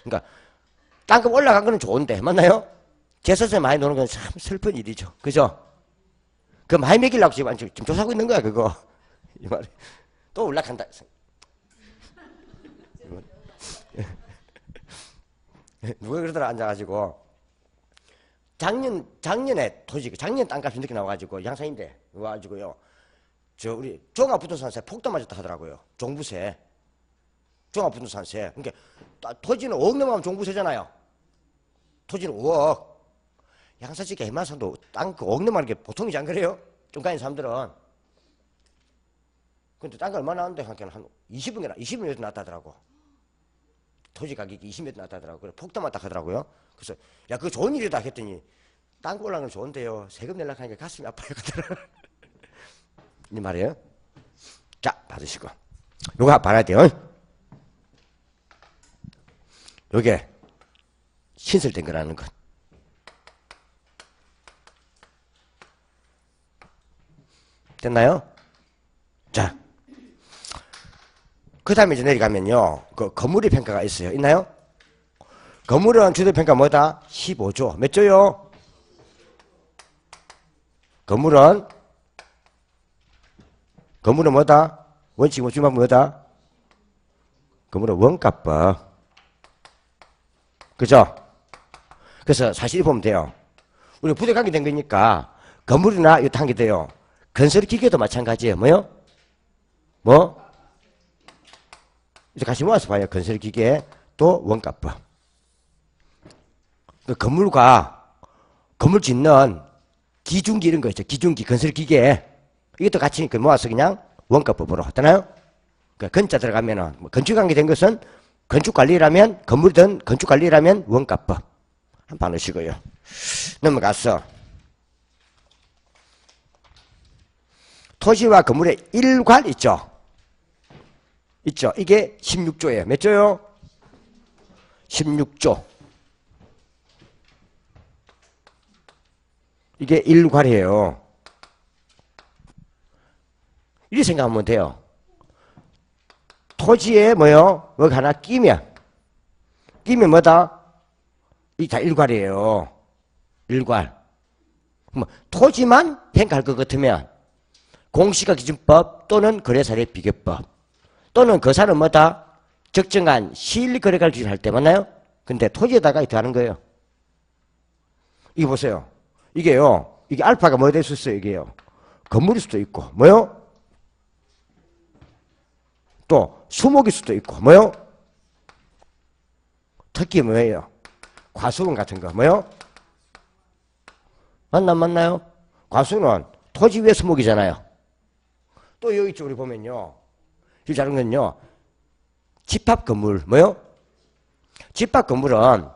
그러니까 땅값 올라간 거는 좋은데 맞나요? 재산세 많이 노는 건 참 슬픈 일이죠. 그죠? 그 많이 매기려고 지금 조사하고 있는 거야 그거. 이 말이 또 올라간다. 누가 그러더라 앉아가지고 작년에 토지 작년 땅값이 늦게 나와가지고 양산인데 와가지고요. 저 우리 종합부동산세 폭도 맞았다 하더라고요. 종부세. 종합부동산세. 그러니까 토지는 5억 넘으면 종부세잖아요. 토지는 5억. 양사지가 해마산도 땅 그 5억 넘어가는 게 보통이지 안 그래요? 좀 가는 사람들은. 근데 땅가 얼마 나왔는데 한 20억 나왔다더라고. 토지 가격이 20몇 나왔다더라고. 그래 폭도 맞다 하더라고요. 그래서 야 그거 좋은 일이다 했더니 땅 올라가는 건 좋은데요. 세금 내려고 하니까 가슴이 아파요. 이 말이에요. 자 받으시고 요거 봐야 돼요. 요게 신설된 거라는 것. 됐나요? 자, 그 다음에 이제 내려가면요. 그 건물의 평가가 있어요. 있나요? 건물은 주도평가 뭐다? 15조. 몇 조요? 건물은 뭐다? 원칙 원칙만 뭐다? 건물은 원가법. 그죠? 그래서 사실 보면 돼요. 우리 부대 관계 된 거니까 건물이나 이거 한게 돼요. 건설기계도 마찬가지예요. 뭐요? 뭐? 이제 같이 모아서 봐요. 건설기계 또 원가법. 그 건물 짓는 기중기 이런 거 있죠. 기중기 건설기계 이것도 같이 모아서 그냥 원가법으로 하잖아요. 그 건자 들어가면은 뭐 건축관계 된 것은 건축관리라면 건물이든 건축관리라면 원가법. 한번 넣으시고요. 넘어가서 토지와 건물의 일괄 있죠? 있죠? 이게 16조예요. 몇 조요? 16조. 이게 일괄이에요. 이렇게 생각하면 돼요. 토지에 뭐요? 뭐가 하나 끼면 뭐다? 이 다 일괄이에요. 일괄. 뭐 토지만 행할 것 같으면 공시가기준법 또는 거래사례 비교법 또는 그 사람 뭐다? 적정한 실거래가를 기준할 때 맞나요? 근데 토지에다가 이렇게 하는 거예요. 이거 보세요. 이게요. 이게 알파가 뭐 될 수 있어요? 이게요. 건물일 수도 있고 뭐요? 또 수목일 수도 있고 뭐요? 특히 뭐예요? 과수원 같은 거 뭐요? 맞나요? 과수는 토지 위에 수목이잖아요. 또 여기 쪽으로 보면요. 이 다른 건요. 집합 건물 뭐요? 집합 건물은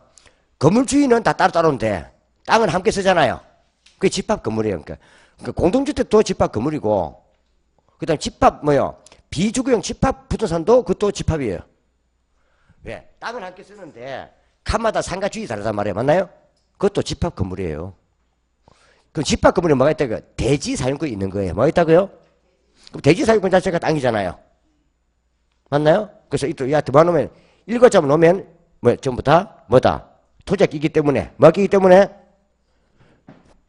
건물 주인은 다 따로따로인데 땅은 함께 쓰잖아요. 그게 집합 건물이에요. 그러니까 공동주택도 집합 건물이고 그다음 집합 뭐요? 비주거용 집합 부동산도 그것도 집합이에요. 왜? 땅을 함께 쓰는데 칸마다 상가 주인이 다르단 말이에요. 맞나요? 그것도 집합 건물이에요. 그 집합 건물에 뭐가 있다고요? 대지 사용권이 있는 거예요. 뭐가 있다고요? 그럼 대지 사용권 자체가 땅이잖아요. 맞나요? 그래서 이또 야 더 놓으면 일거점 놓으면 뭐 전부 다 뭐다? 토지가 끼기 때문에 뭐가 끼기 때문에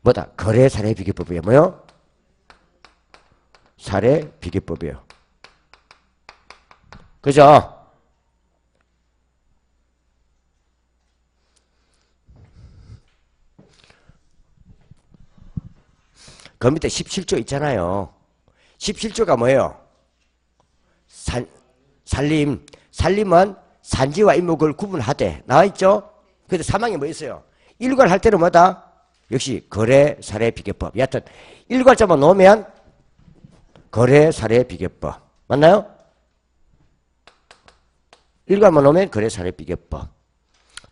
뭐다? 거래 사례 비교법이에요. 뭐요? 사례 비교법이에요. 그죠? 그 밑에 17조 있잖아요. 17조가 뭐예요? 산림. 산림은 산지와 임목을 구분하되 나와있죠? 그래서 사망이 뭐 있어요? 일괄할 때는 뭐다? 역시 거래 사례 비교법. 여하튼 일괄자만 놓으면 거래 사례 비교법. 맞나요? 일괄만 놓으면 거래 사례 비교법.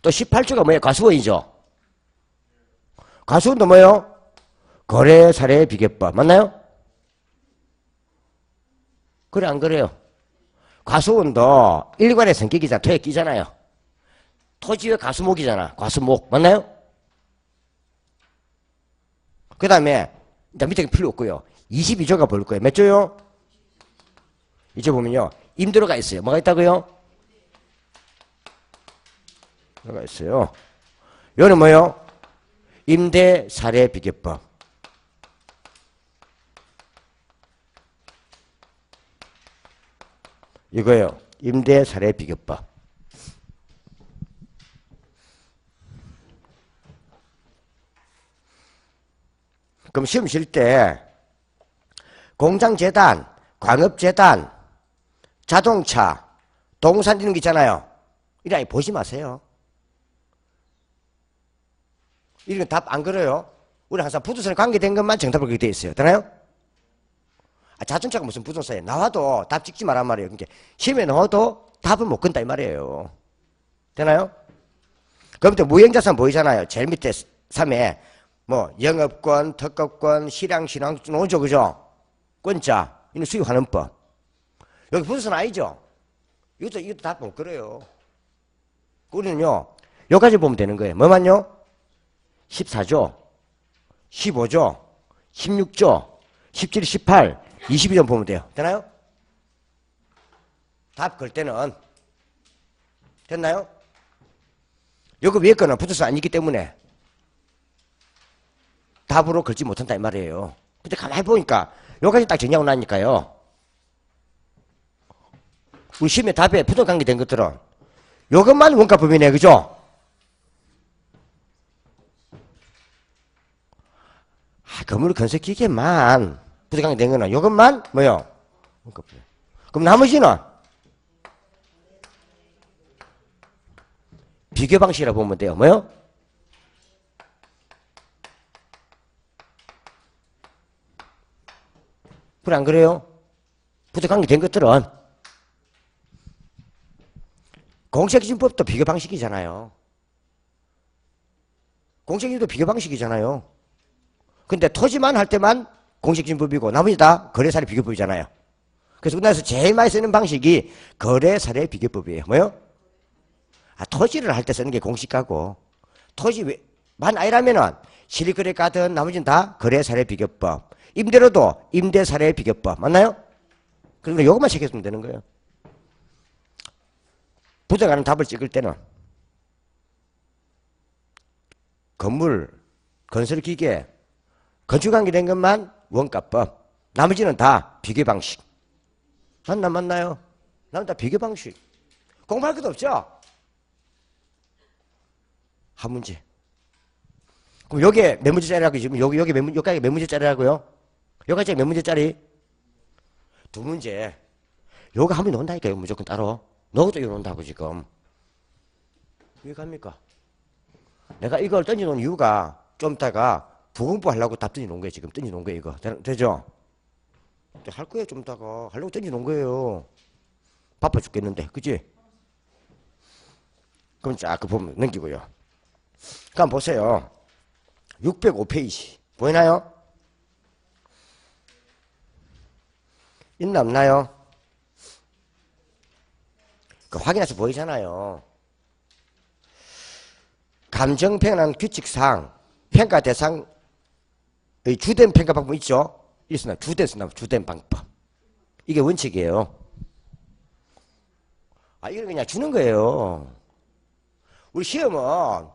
또 18조가 뭐예요? 과수원이죠? 과수원도 뭐예요? 거래 사례 비교법. 맞나요? 그래 안 그래요? 과수원도 일괄의 성격이잖아. 토에 끼잖아요. 토지의 과수목이잖아. 과수목. 맞나요? 그 다음에 밑에 필요 없고요. 22조가 볼 거예요. 몇 조요? 이제 보면요. 임대료가 있어요. 뭐가 있다고요? 뭐가 있어요? 여기는 뭐요? 임대 사례 비교법. 이거예요. 임대 사례 비교법. 그럼 시험 칠 때 공장재단, 광업재단, 자동차, 동산 이런 게 있잖아요. 이런 거 보지 마세요. 이런 답 안 걸어요. 우리 항상 부동산에 관계된 것만 정답을 그렇게 돼 있어요. 되나요? 자동차가 무슨 부동산이에요. 나와도 답 찍지 말란 말이에요. 그러니까 시험에 넣어도 답을 못 건다 이 말이에요. 되나요? 그럼 또 무형자산 보이잖아요. 제일 밑에 3에 뭐 영업권, 특허권, 실향신앙 오죠. 그죠? 권자, 이는 수익환원법. 여기 부동산 아니죠? 이것도 답 못 걸어요. 우리는요, 여기까지 보면 되는 거예요. 뭐만요? 14조, 15조, 16조, 17, 18, 22점 보면 돼요. 되나요? 답 걸 때는 됐나요? 여기 위에 거는 부동산 아니기 때문에 답으로 걸지 못한다 이 말이에요. 근데 가만히 보니까 여기까지 딱 정리하고 나니까요. 우리 시험에 답에 부동산 관계된 것들은 이것만 원가법이네. 그죠? 건물 건설 기계만 부동산 관계된 거는 이것만 뭐요? 원가법. 그럼 나머지는 비교 방식이라고 보면 돼요. 뭐요? 그래 안 그래요? 부동산 관계된 것들은 공시기준법도 비교 방식이잖아요. 공시기준도 비교 방식이잖아요. 근데 토지만 할 때만 공시기준법이고 나머지 다 거래사례 비교법이잖아요. 그래서 우리나라에서 제일 많이 쓰는 방식이 거래사례 비교법이에요. 뭐요? 토지를 할 때 쓰는 게 공시가고 토지만 아니라면은 실거래가든 나머지는 다 거래사례 비교법. 임대료도 임대사례 비교법. 맞나요? 그러니까 이것만 체크했으면 되는 거예요. 부정하는 답을 찍을 때는 건물, 건설기계, 건축관계된 것만 원가법. 나머지는 다 비교방식. 맞나요? 나는 다 비교방식. 공부할 것도 없죠? 한 문제. 그럼 요게 몇 문제짜리라고 지금 여기 여기까지 몇 문제짜리라고요? 여기까지 몇 문제짜리? 두 문제. 요거 한 문제 논다니까요. 무조건 따로. 너도 이거 논다고 지금. 왜 갑니까? 내가 이걸 던져놓은 이유가 좀 이따가 부공부 하려고 답 던져놓은 거예요. 지금 던져놓은 거예요. 이거. 되죠? 할 거예요. 좀 이따가. 하려고 던져놓은 거예요. 바빠 죽겠는데. 그치? 그럼 쫙 그 보면 넘기고요. 그럼 보세요. 605페이지. 보이나요? 있나 없나요? 그 확인해서 보이잖아요. 감정평가는 규칙상 평가 대상의 주된 평가 방법 있죠? 있으나 주된 방법. 이게 원칙이에요. 이걸 그냥 주는 거예요. 우리 시험은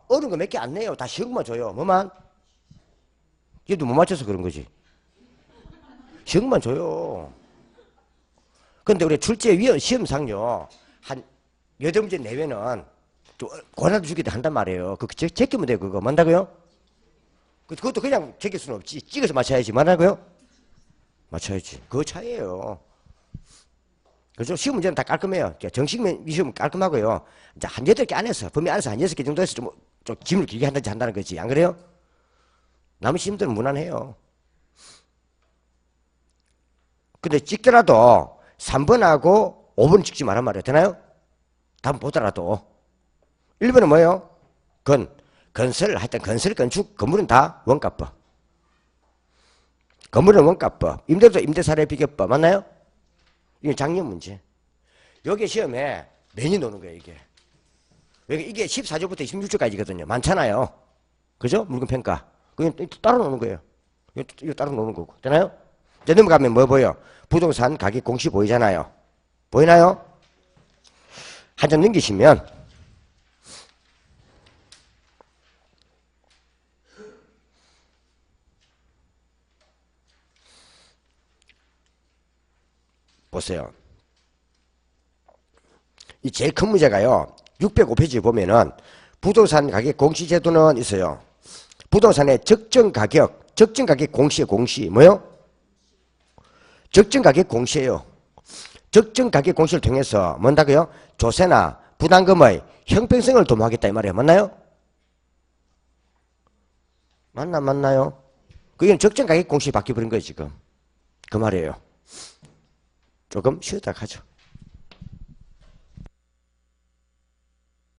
어려운 거 몇 개 안 내요. 다 쉬운 것만 줘요. 뭐만? 얘도 못 맞춰서 그런 거지. 쉬운 것만 줘요. 근데 우리 출제위원 시험상요. 한 8문제 내면은 좀 고난도 주기도 한단 말이에요. 그거 제끼면 돼요. 그거. 맞다고요? 그것도 그냥 제낄 수는 없지. 찍어서 맞춰야지. 맞다고요? 맞춰야지. 그거 차이예요. 그래서 시험 문제는 다 깔끔해요. 정식 시험은 깔끔하고요. 이제 한 8개 안에서, 범위 안에서 한 6개 정도에서 좀 짐을 길게 한다는 거지. 안 그래요? 남은 시험들은 무난해요. 근데 찍더라도 3번하고 5번 찍지 말란 말이에요. 되나요? 다음 보더라도. 1번은 뭐예요? 건설, 하여튼 건설, 건축, 건물은 다 원가법. 건물은 원가법. 임대도 임대사례 비교법. 맞나요? 이게 작년 문제. 여기 시험에 매년 오는 거예요, 이게. 이게 14조부터 26조까지거든요. 많잖아요. 그죠? 물건평가. 그건 따로 노는 거예요. 이거 따로 노는 거고. 되나요? 이제 넘어가면 뭐 보여? 부동산 가격 공시 보이잖아요. 보이나요? 한 점 넘기시면 보세요. 이 제일 큰 문제가요. 605페이지 보면은 부동산 가격 공시 제도는 있어요. 부동산의 적정 가격 공시의 공시 뭐요? 적정 가격 공시예요. 적정 가격 공시를 통해서 뭔다고요? 조세나 부담금의 형평성을 도모하겠다 이 말이에요. 맞나요? 맞나요? 그게 적정 가격 공시 바뀌어버린 거예요 지금. 그 말이에요. 조금 쉬었다 가죠.